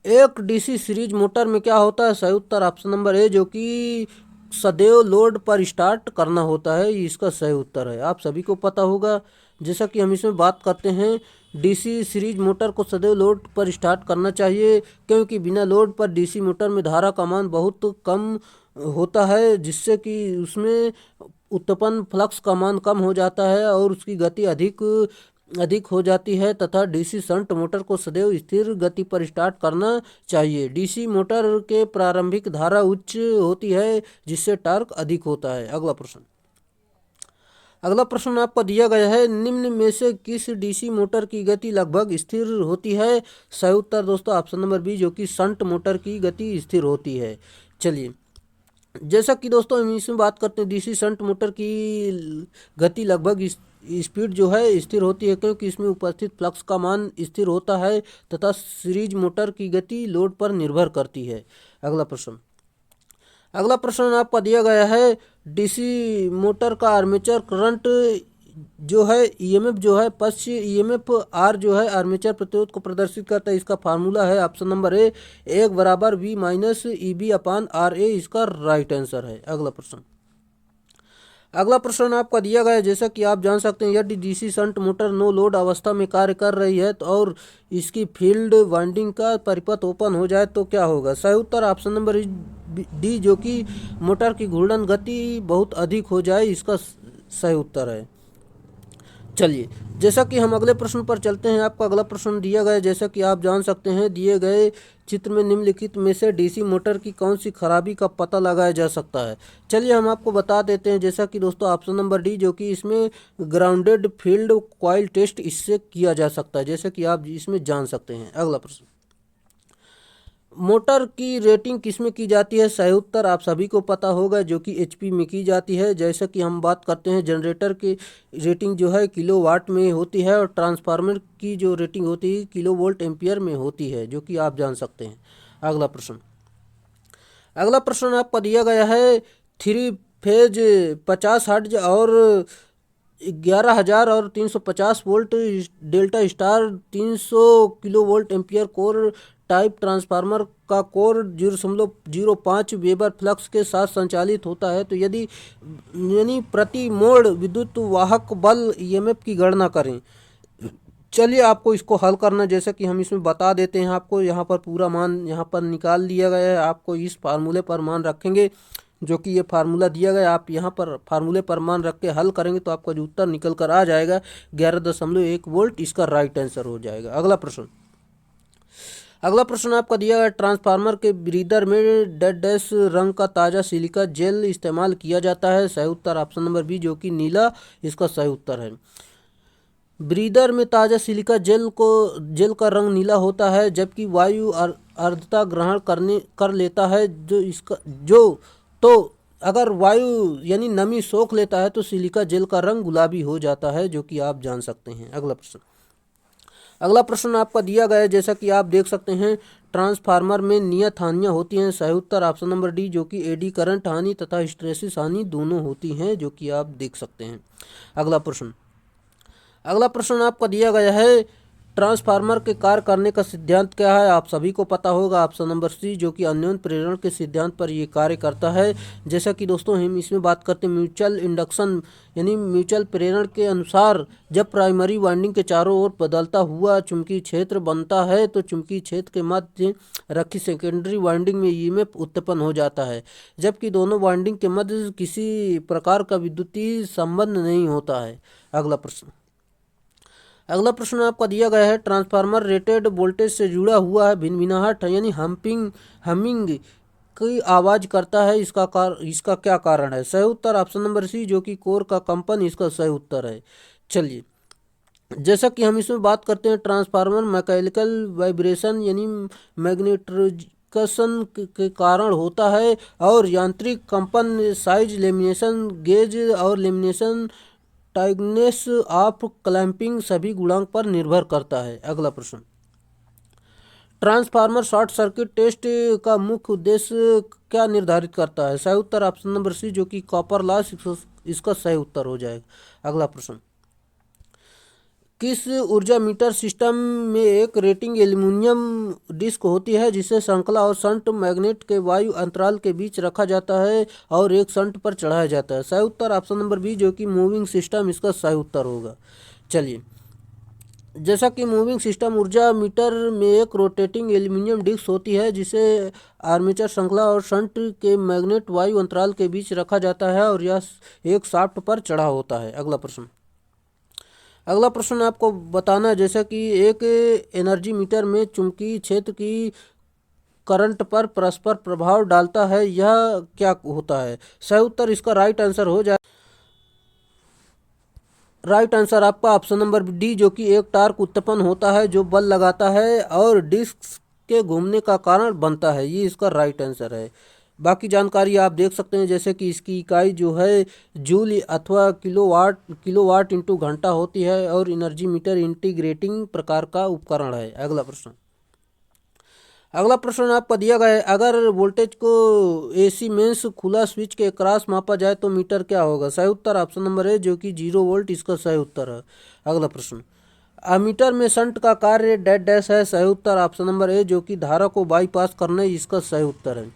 एक डीसी सीरीज मोटर में क्या होता है? सही उत्तर ऑप्शन नंबर ए, जो कि सदैव लोड पर स्टार्ट करना होता है, इसका सही उत्तर है। आप सभी को पता होगा। जैसा कि हम इसमें बात करते हैं, डीसी सीरीज मोटर को सदैव लोड पर स्टार्ट करना चाहिए, क्योंकि बिना लोड पर डीसी मोटर में धारा का मान बहुत कम होता है, जिससे कि उसमें उत्पन्न फ्लक्स का मान कम हो जाता है और उसकी गति अधिक अधिक हो जाती है। तथा डीसी शंट मोटर को सदैव स्थिर गति पर स्टार्ट करना चाहिए। डीसी मोटर के प्रारंभिक धारा उच्च होती है, जिससे टॉर्क अधिक होता है। अगला प्रश्न आपको दिया गया है, निम्न में से किस डीसी मोटर की गति लगभग स्थिर होती है? सही उत्तर दोस्तों ऑप्शन नंबर बी, जो कि शंट मोटर की गति स्थिर होती है। चलिए, जैसा कि दोस्तों हम इसमें बात करते हैं, डीसी शंट मोटर की गति लगभग स्पीड जो है स्थिर होती है, क्योंकि इसमें उपस्थित फ्लक्स का मान स्थिर होता है तथा सीरीज मोटर की गति लोड पर निर्भर करती है। अगला प्रश्न आपका दिया गया है, डीसी मोटर का आर्मेचर करंट जो है ईएमएफ जो है पश्च ईएमएफ आर जो है आर्मेचर प्रतिरोध को प्रदर्शित करता है। इसका फार्मूला है ऑप्शन नंबर ए, 1 = V-EB/RA, इसका राइट आंसर है। अगला प्रश्न आपका दिया गया है, जैसा कि आप जान सकते हैं, यदि DC shunt motor no load अवस्था में कार्य कर रही है तो और इसकी फील्ड वाइंडिंग का परिपथ ओपन हो जाए तो क्या होगा? सही उत्तर ऑप्शन नंबर डी, जो कि मोटर की घूर्णन गति बहुत अधिक हो जाए, इसका सही उत्तर है। चलिए, जैसा कि हम अगले प्रश्न पर चलते हैं, आपका अगला प्रश्न दिया गया है, जैसा कि आप जान सकते हैं, दिए गए चित्र में निम्नलिखित में से डीसी मोटर की कौन सी खराबी का पता लगाया जा सकता है? चलिए हम आपको बता देते हैं, जैसा कि दोस्तों ऑप्शन नंबर डी, जो कि इसमें ग्राउंडेड फील्ड कॉइल टेस्ट इससे किया जा सकता है, जैसा कि आप इसमें जान सकते हैं। अगला प्रश्न, मोटर की रेटिंग किसमें की जाती है? सही उत्तर आप सभी को पता होगा, जो कि एचपी में की जाती है। जैसा कि हम बात करते हैं, जनरेटर की रेटिंग जो है किलोवाट में होती है और ट्रांसफार्मर की जो रेटिंग होती है किलोवोल्ट एम्पियर में होती है, जो कि आप जान सकते हैं। अगला प्रश्न आपका दिया गया है, 3 फेज 50 हर्ट्ज और 11,000 और 350 volt delta star 300 kilo volt ampere core type transformer का कोर 0.05 वेबर फ्लक्स के साथ संचालित होता है। तो यदि यानी प्रति मोड़ विद्युत वाहक बल ईएमएफ की गणना करें। चलिए आपको इसको हल करना, जैसा कि हम इसमें बता देते हैं आपको। यहाँ पर पूरा मान यहाँ पर निकाल लिया गया है। आपको इस फार्मूले पर मान रखेंगे, जो कि ये फार्मूला दिया गया, आप यहाँ पर फार्मूले पर मान रख के हल करेंगे तो आपका जो उत्तर निकल कर आ जाएगा 11.1 वोल्ट, इसका राइट आंसर हो जाएगा। अगला प्रश्न आपका दिया गया, ट्रांसफार्मर के ब्रीदर में डेड डैश रंग का ताज़ा सिलिका जेल इस्तेमाल किया जाता है। सही उत्तर ऑप्शन नंबर बी, जो कि नीला, इसका सही उत्तर है। ब्रीदर में ताज़ा सिलिका जेल का रंग नीला होता है, जबकि वायु आर्द्रता ग्रहण कर लेता है। तो अगर वायु यानी नमी सोख लेता है तो सिलिका जेल का रंग गुलाबी हो जाता है, जो कि आप जान सकते हैं। अगला प्रश्न आपका दिया गया है, जैसा कि आप देख सकते हैं, ट्रांसफार्मर में नियत हानियां होती हैं। सही उत्तर ऑप्शन नंबर डी, जो कि एडी करंट हानि तथा हिस्टैरिसीस हानि दोनों होती हैं, जो कि आप देख सकते हैं। अगला प्रश्न आपका दिया गया है, ट्रांसफार्मर के कार्य करने का सिद्धांत क्या है। आप सभी को पता होगा, ऑप्शन नंबर सी, जो कि अन्योन्य प्रेरण के सिद्धांत पर ये कार्य करता है। जैसा कि दोस्तों हम इसमें बात करते हैं म्यूचुअल इंडक्शन यानी म्यूचुअल प्रेरण के अनुसार, जब प्राइमरी वाइंडिंग के चारों ओर बदलता हुआ चुंबकीय क्षेत्र बनता है तो चुंबकीय क्षेत्र के मध्य रखी सेकेंडरी वाइंडिंग में ईएमएफ उत्पन्न हो जाता है, जबकि दोनों वाइंडिंग के मध्य किसी प्रकार का विद्युतीय संबंध नहीं होता है। अगला प्रश्न आपका दिया गया है, ट्रांसफार्मर रेटेड वोल्टेज से जुड़ा हुआ है, भिनभिनाहट यानी हमिंग की आवाज़ करता है, इसका क्या कारण है। सही उत्तर ऑप्शन नंबर सी, जो कि कोर का कंपन, इसका सही उत्तर है। चलिए, जैसा कि हम इसमें बात करते हैं, ट्रांसफार्मर मैकेनिकल वाइब्रेशन यानी मैग्नेटिकसन के कारण होता है, और यांत्रिक कंपन साइज, लेमिनेशन गेज और लेमिनेशन टाइटनेस ऑफ क्लैंपिंग सभी गुणांक पर निर्भर करता है। अगला प्रश्न, ट्रांसफार्मर शॉर्ट सर्किट टेस्ट का मुख्य उद्देश्य क्या निर्धारित करता है। सही उत्तर ऑप्शन नंबर सी, जो कि कॉपर लॉस, इसका सही उत्तर हो जाएगा। अगला प्रश्न, किस ऊर्जा मीटर सिस्टम में एक रेटिंग एल्यूमीनियम डिस्क होती है, जिसे श्रृंखला और शंट मैग्नेट के वायु अंतराल के बीच रखा जाता है और एक शंट पर चढ़ाया जाता है। सही उत्तर ऑप्शन नंबर बी, जो कि मूविंग सिस्टम, इसका सही उत्तर होगा। चलिए, जैसा कि मूविंग सिस्टम ऊर्जा मीटर में एक रोटेटिंग एल्यूमीनियम डिस्क होती है, जिसे आर्मेचर श्रृंखला और शंट के मैग्नेट वायु अंतराल के बीच रखा जाता है और यह एक शाफ्ट पर चढ़ा होता है। अगला प्रश्न आपको बताना, जैसा कि एक एनर्जी मीटर में चुंबकीय क्षेत्र की करंट पर परस्पर प्रभाव डालता है, यह क्या होता है। सही उत्तर इसका राइट आंसर हो जाए। राइट आंसर आपका ऑप्शन नंबर डी, जो कि एक टार्क उत्पन्न होता है जो बल लगाता है और डिस्क के घूमने का कारण बनता है, ये इसका राइट आंसर है। बाकी जानकारी आप देख सकते हैं, जैसे कि इसकी इकाई जो है जूल अथवा किलोवाट इंटू घंटा होती है, और एनर्जी मीटर इंटीग्रेटिंग प्रकार का उपकरण है। अगला प्रश्न आपका दिया गया है, अगर वोल्टेज को एसी मेंस खुला स्विच के क्रॉस मापा जाए तो मीटर क्या होगा। सही उत्तर ऑप्शन नंबर है, जो कि 0 वोल्ट, इसका सही उत्तर है। अगला प्रश्न, अमीटर में शंट का कार्य डेड डैश है। सही उत्तर ऑप्शन नंबर ए, जो कि धारा को बाईपास करना, इसका सही उत्तर है।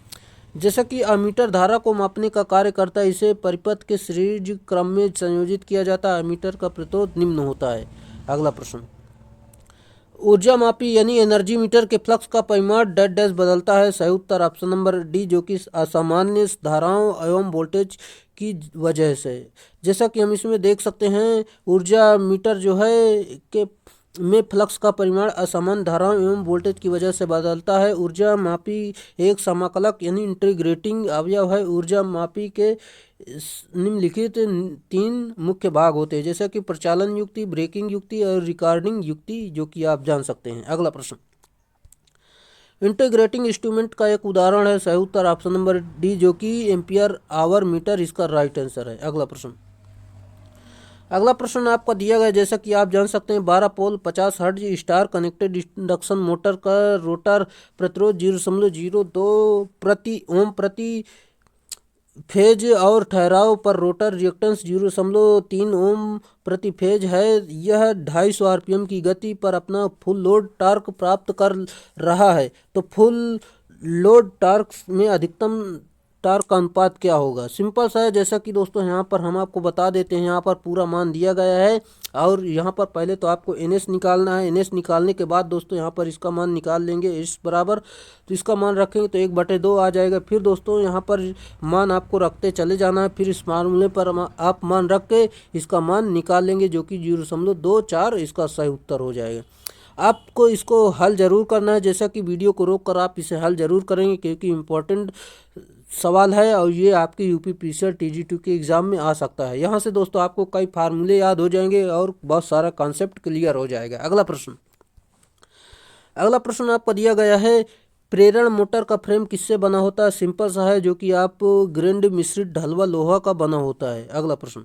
जैसा कि अमीटर धारा को मापने का कार्य करता है, इसे परिपथ के सीरीज क्रम में संयोजित किया जाता है। अमीटर का प्रतिरोध निम्न होता है। अगला प्रश्न, ऊर्जा मापी यानी एनर्जी मीटर के फ्लक्स का परिमाण डेड डैश बदलता है। सही उत्तर ऑप्शन नंबर डी, जो कि असामान्य धाराओं एवं वोल्टेज की वजह से। जैसा कि हम इसमें देख सकते हैं, ऊर्जा मीटर जो है के में फ्लक्स का परिमाण असमान धाराओं एवं वोल्टेज की वजह से बदलता है। ऊर्जा मापी एक समाकलक यानी इंटीग्रेटिंग अवयव है। ऊर्जा मापी के निम्नलिखित 3 मुख्य भाग होते हैं, जैसे कि प्रचालन युक्ति, ब्रेकिंग युक्ति और रिकॉर्डिंग युक्ति, जो कि आप जान सकते हैं। अगला प्रश्न, इंटीग्रेटिंग इंस्ट्रूमेंट का एक उदाहरण है। सही उत्तर ऑप्शन नंबर डी, जो कि एम्पियर आवर मीटर, इसका राइट आंसर है। अगला प्रश्न आपका दिया गया, जैसा कि आप जान सकते हैं, 12 पोल 50 hertz star connected induction motor का रोटर प्रतिरोध 0.02 प्रति ओम प्रति फेज और ठहराव पर रोटर रिएक्टेंस 0.3 ओम प्रति फेज है। यह 250 आरपीएम की गति पर अपना फुल लोड टार्क प्राप्त कर रहा है। तो फुल लोड टार्क में अधिकतम टार्क का अनुपात क्या होगा? सिंपल सा है, जैसा कि दोस्तों यहाँ पर हम आपको बता देते हैं। यहाँ पर पूरा मान दिया गया है और यहाँ पर पहले तो आपको NS निकालना है। NS निकालने के बाद दोस्तों यहाँ पर इसका मान निकाल लेंगे इस बराबर, तो इसका मान रखेंगे तो 1/2 आ जाएगा। फिर दोस्तों यहाँ पर मान आपको रखते चले जाना है। फिर इस फार्मूले पर आप मान रख के इसका मान निकाल लेंगे जो कि 0.24 इसका सही उत्तर हो जाएगा। आपको इसको हल ज़रूर करना है, जैसा कि वीडियो को रोक कर आप इसे हल ज़रूर करेंगे क्योंकि इम्पोर्टेंट सवाल है और ये आपके यूपीपीसीएल TG2 के एग्ज़ाम में आ सकता है। यहाँ से दोस्तों आपको कई फार्मूले याद हो जाएंगे और बहुत सारा कॉन्सेप्ट क्लियर हो जाएगा। अगला प्रश्न आपको दिया गया है, प्रेरण मोटर का फ्रेम किससे बना होता है? सिंपल सा है, जो कि आप ग्रेंड मिश्रित ढलवा लोहा का बना होता है। अगला प्रश्न,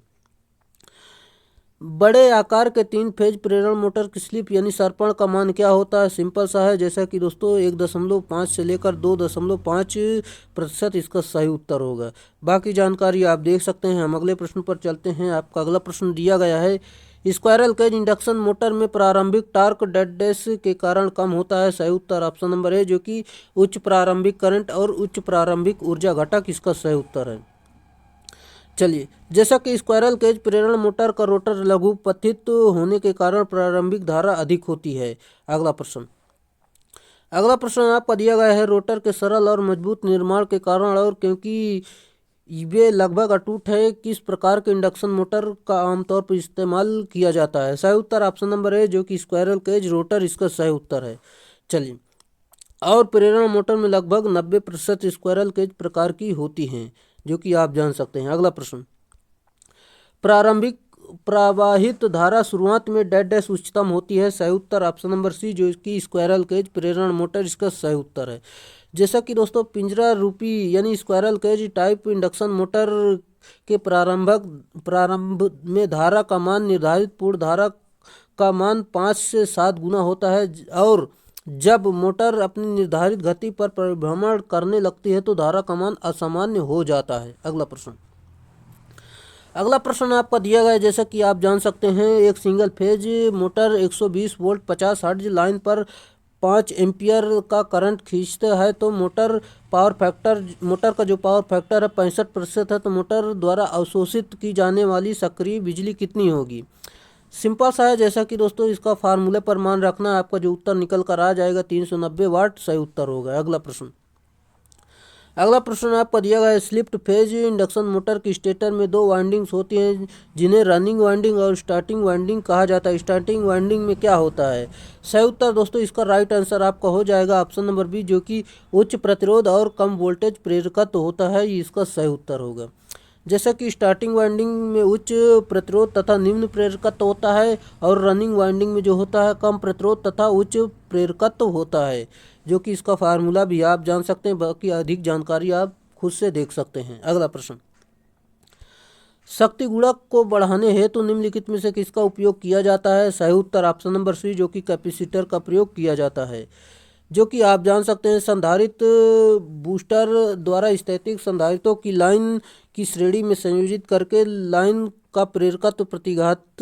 बड़े आकार के 3 फेज प्रेरण मोटर की स्लिप यानी सर्पण का मान क्या होता है? सिंपल सा है, जैसा कि दोस्तों 1.5 से लेकर 2.5% इसका सही उत्तर होगा। बाकी जानकारी आप देख सकते हैं। हम अगले प्रश्न पर चलते हैं। आपका अगला प्रश्न दिया गया है, स्क्वायरल केज इंडक्शन मोटर में प्रारंभिक टार्क डेड डैश के कारण कम होता है। सही उत्तर ऑप्शन नंबर है, जो कि उच्च प्रारंभिक करंट और उच्च प्रारंभिक ऊर्जा घटक इसका सही उत्तर है। चलिए, जैसा कि स्क्वायरल केज प्रेरण मोटर का रोटर लघुपथित होने के कारण प्रारंभिक धारा अधिक होती है। अगला प्रश्न आपका दिया गया है, रोटर के सरल और मजबूत निर्माण के कारण और क्योंकि वे लगभग अटूट है, किस प्रकार के इंडक्शन मोटर का आमतौर पर इस्तेमाल किया जाता है? सही उत्तर ऑप्शन नंबर है, जो कि स्क्वायरल केज रोटर इसका सही उत्तर है। चलिए, और प्रेरण मोटर में लगभग 90% स्क्वायरल केज प्रकार की होती हैं, जो कि आप जान सकते हैं। अगला प्रश्न, प्रारंभिक प्रवाहित धारा शुरुआत में डेड डैश उच्चतम होती है। सही उत्तर ऑप्शन नंबर सी, जो कि स्क्वायरल केज प्रेरण मोटर इसका सही उत्तर है। जैसा कि दोस्तों पिंजरा रूपी यानी squirrel cage type induction motor के प्रारंभ में धारा का मान निर्धारित पूर्ण धारा का मान 5 से 7 गुना होता है और जब मोटर अपनी निर्धारित गति पर परिभ्रमण करने लगती है तो धारा का मान असामान्य हो जाता है। अगला प्रश्न आपका दिया गया है, जैसा कि आप जान सकते हैं, एक single phase motor 120 volt 50 hertz line पर 5 एम्पियर का करंट खींचता है। तो मोटर का जो पावर फैक्टर है 65% है, तो मोटर द्वारा अवशोषित की जाने वाली सक्रिय बिजली कितनी होगी? सिंपल सा है, जैसा कि दोस्तों इसका फार्मूले पर मान रखना, आपका जो उत्तर निकल कर आ जाएगा 390 वाट सही उत्तर होगा। अगला प्रश्न आपका दिया गया है, स्लिप्ड फेज इंडक्शन मोटर की स्टेटर में 2 वाइंडिंग्स होती हैं जिन्हें रनिंग वाइंडिंग और स्टार्टिंग वाइंडिंग कहा जाता है। स्टार्टिंग वाइंडिंग में क्या होता है? सही उत्तर दोस्तों इसका राइट आंसर आपका हो जाएगा ऑप्शन नंबर बी, जो कि उच्च प्रतिरोध और कम वोल्टेज प्रेरकत्व होता है। ये इसका सही उत्तर होगा। जैसा कि स्टार्टिंग वाइंडिंग में उच्च प्रतिरोध तथा निम्न प्रेरकत्व होता है और रनिंग वाइंडिंग में जो होता है कम प्रतिरोध तथा उच्च प्रेरकत्व होता है, जो कि इसका फार्मूला भी आप जान सकते हैं। बाकी अधिक जानकारी आप खुद से देख सकते हैं। अगला प्रश्न, शक्ति गुणक को बढ़ाने हेतु निम्नलिखित में से किसका उपयोग किया जाता है? सही उत्तर ऑप्शन नंबर सी, जो कि कैपेसिटर का प्रयोग किया जाता है। जो कि आप जान सकते हैं, संधारित्र बूस्टर द्वारा स्थैतिक संधारित्रों की लाइन की श्रेणी में संयोजित करके लाइन का प्रेरकत्व प्रतिघात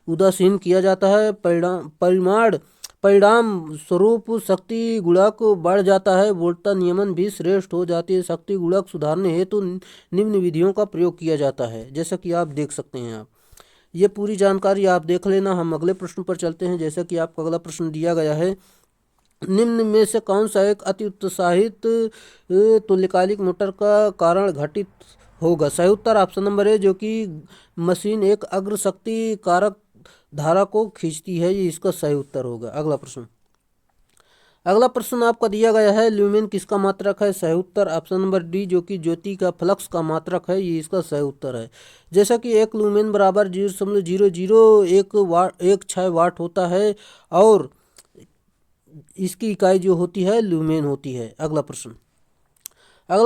उदासीन किया जाता है। परिणाम स्वरूप शक्ति गुणक बढ़ जाता है, वोल्टता नियमन भी श्रेष्ठ हो जाती है। शक्ति गुणक सुधारने हेतु निम्न विधियों का प्रयोग किया जाता है, जैसा कि आप देख सकते हैं। आप ये पूरी जानकारी आप देख लेना। हम अगले प्रश्न पर चलते हैं। जैसा कि आपका अगला प्रश्न दिया गया है, निम्न में से कौन सा एक अति उत्साहित तुल्यकालिक मोटर का कारण घटित होगा? सही उत्तर ऑप्शन नंबर है, जो कि मशीन एक अग्र शक्ति कारक धारा को खींचती है। ये इसका सही उत्तर होगा। अगला प्रश्न आपका दिया गया है, ल्यूमेन किसका मात्रक है? सही उत्तर ऑप्शन नंबर डी, जो कि ज्योति का फ्लक्स का मात्रक है। ये इसका सही उत्तर है। जैसा कि एक ल्यूमेन बराबर 0.0016 वाट होता है और इसकी इकाई जो होती है ल्यूमेन होती है। अगला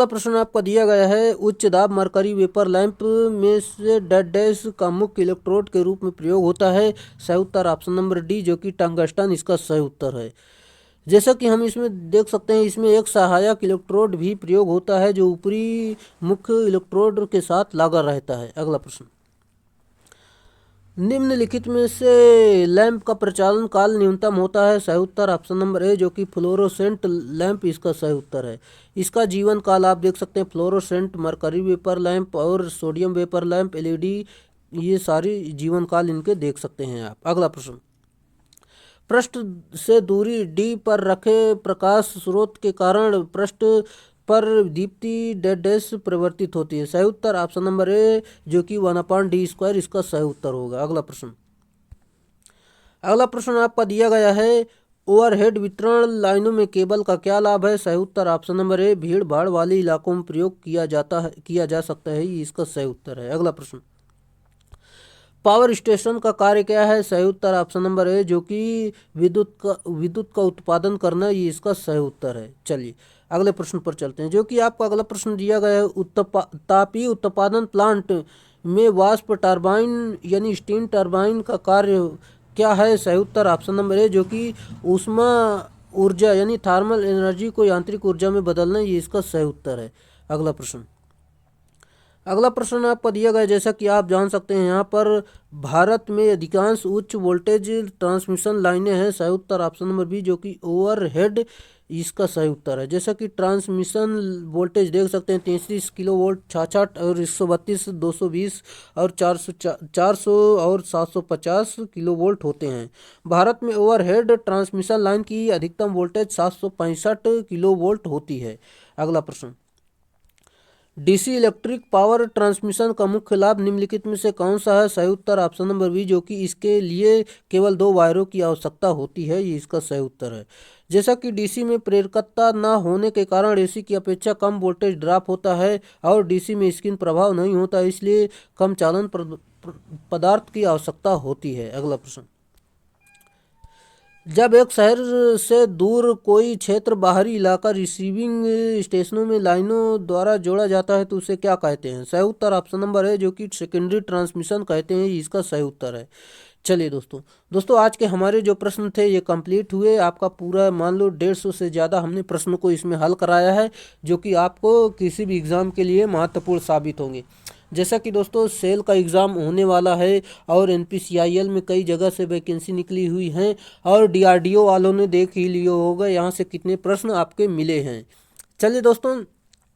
प्रश्न आपका दिया गया है, उच्च दाब मरकरी वेपर लैंप में से डेड डैश का मुख्य इलेक्ट्रोड के रूप में प्रयोग होता है। सही उत्तर ऑप्शन नंबर डी, जो कि टंगस्टन इसका सही उत्तर है। जैसा कि हम इसमें देख सकते हैं, इसमें एक सहायक इलेक्ट्रोड भी प्रयोग होता है जो ऊपरी मुख्य इलेक्ट्रोड के साथ लगा रहता है। अगला प्रश्न, निम्नलिखित में से लैंप का प्रचालन काल न्यूनतम होता है? सही उत्तर ऑप्शन नंबर ए जो कि फ्लोरोसेंट लैंप इसका सही उत्तर है। इसका जीवन काल आप देख सकते हैं, फ्लोरोसेंट, मरकरी वेपर लैंप और सोडियम वेपर लैंप, एलईडी, ये सारी जीवन काल इनके देख सकते हैं आप। अगला प्रश्न, पृष्ठ से दूरी डी पर रखे प्रकाश स्रोत के कारण पृष्ठ पर दीप्ति डैश परिवर्तित होती है। सही उत्तर ऑप्शन नंबर ए जो कि 1/d² इसका सही उत्तर होगा। अगला प्रश्न आपका दिया गया है, ओवरहेड वितरण लाइनों में केबल का क्या लाभ है? सही उत्तर ऑप्शन नंबर ए भीड़ भाड़ वाले इलाकों में प्रयोग किया जा सकता है, ये इसका सही उत्तर है। अगला प्रश्न, पावर स्टेशन का कार्य क्या है? सही उत्तर ऑप्शन नंबर ए जो कि विद्युत का उत्पादन करना, ये इसका सही उत्तर है। चलिए अगले प्रश्न पर चलते हैं, जो कि आपका अगला प्रश्न दिया गया है, तापीय उत्पादन प्लांट में वाष्प टरबाइन यानी स्टीम टरबाइन का कार्य क्या है? सही उत्तर ऑप्शन नंबर ए जो कि ऊष्मा ऊर्जा यानी थर्मल एनर्जी को यांत्रिक ऊर्जा में बदलना, ये इसका सही उत्तर है। अगला प्रश्न आपको दिया गया, जैसा कि आप जान सकते हैं यहाँ पर भारत में अधिकांश उच्च वोल्टेज ट्रांसमिशन लाइनें हैं। सही उत्तर ऑप्शन नंबर बी जो कि ओवरहेड इसका सही उत्तर है। जैसा कि ट्रांसमिशन वोल्टेज देख सकते हैं, 33 किलो वोल्ट, 66 और 132, 220 और 400 और 750 किलो वोल्ट होते हैं। भारत में ओवरहेड ट्रांसमिशन लाइन की अधिकतम वोल्टेज 765 किलो वोल्ट होती है। अगला प्रश्न, डीसी इलेक्ट्रिक पावर ट्रांसमिशन का मुख्य लाभ निम्नलिखित में से कौन सा है? सही उत्तर ऑप्शन नंबर बी जो कि इसके लिए केवल 2 वायरों की आवश्यकता होती है, ये इसका सही उत्तर है। जैसा कि डीसी में प्रेरकता न होने के कारण एसी की अपेक्षा कम वोल्टेज ड्रॉप होता है और डीसी में स्क्रीन प्रभाव नहीं होता, इसलिए कम चालन पदार्थ की आवश्यकता होती है। अगला प्रश्न, जब एक शहर से दूर कोई क्षेत्र बाहरी इलाका रिसीविंग स्टेशनों में लाइनों द्वारा जोड़ा जाता है तो उसे क्या कहते हैं? सही उत्तर ऑप्शन नंबर है जो कि सेकेंडरी ट्रांसमिशन कहते हैं, इसका सही उत्तर है। चलिए दोस्तों आज के हमारे जो प्रश्न थे ये कंप्लीट हुए। आपका पूरा मान लो 150 से ज़्यादा हमने प्रश्नों को इसमें हल कराया है, जो कि आपको किसी भी एग्ज़ाम के लिए महत्वपूर्ण साबित होंगे। जैसा कि दोस्तों सेल का एग्ज़ाम होने वाला है और एनपीसीआईएल में कई जगह से वैकेंसी निकली हुई हैं और डीआरडीओ वालों ने देख ही लिया होगा यहाँ से कितने प्रश्न आपके मिले हैं। चलिए दोस्तों,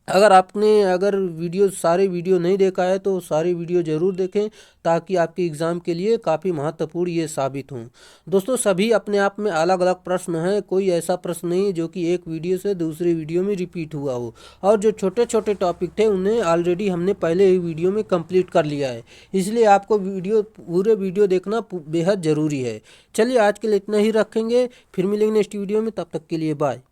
अगर सारे वीडियो नहीं देखा है तो सारे वीडियो ज़रूर देखें ताकि आपके एग्ज़ाम के लिए काफ़ी महत्वपूर्ण ये साबित हों। दोस्तों सभी अपने आप में अलग अलग प्रश्न हैं, कोई ऐसा प्रश्न नहीं जो कि एक वीडियो से दूसरे वीडियो में रिपीट हुआ हो, और जो छोटे छोटे टॉपिक थे उन्हें ऑलरेडी हमने पहले ही वीडियो में कंप्लीट कर लिया है, इसलिए आपको पूरे वीडियो देखना बेहद ज़रूरी है। चलिए आज के लिए इतना ही रखेंगे, फिर मिलेंगे नेक्स्ट वीडियो में, तब तक के लिए बाय।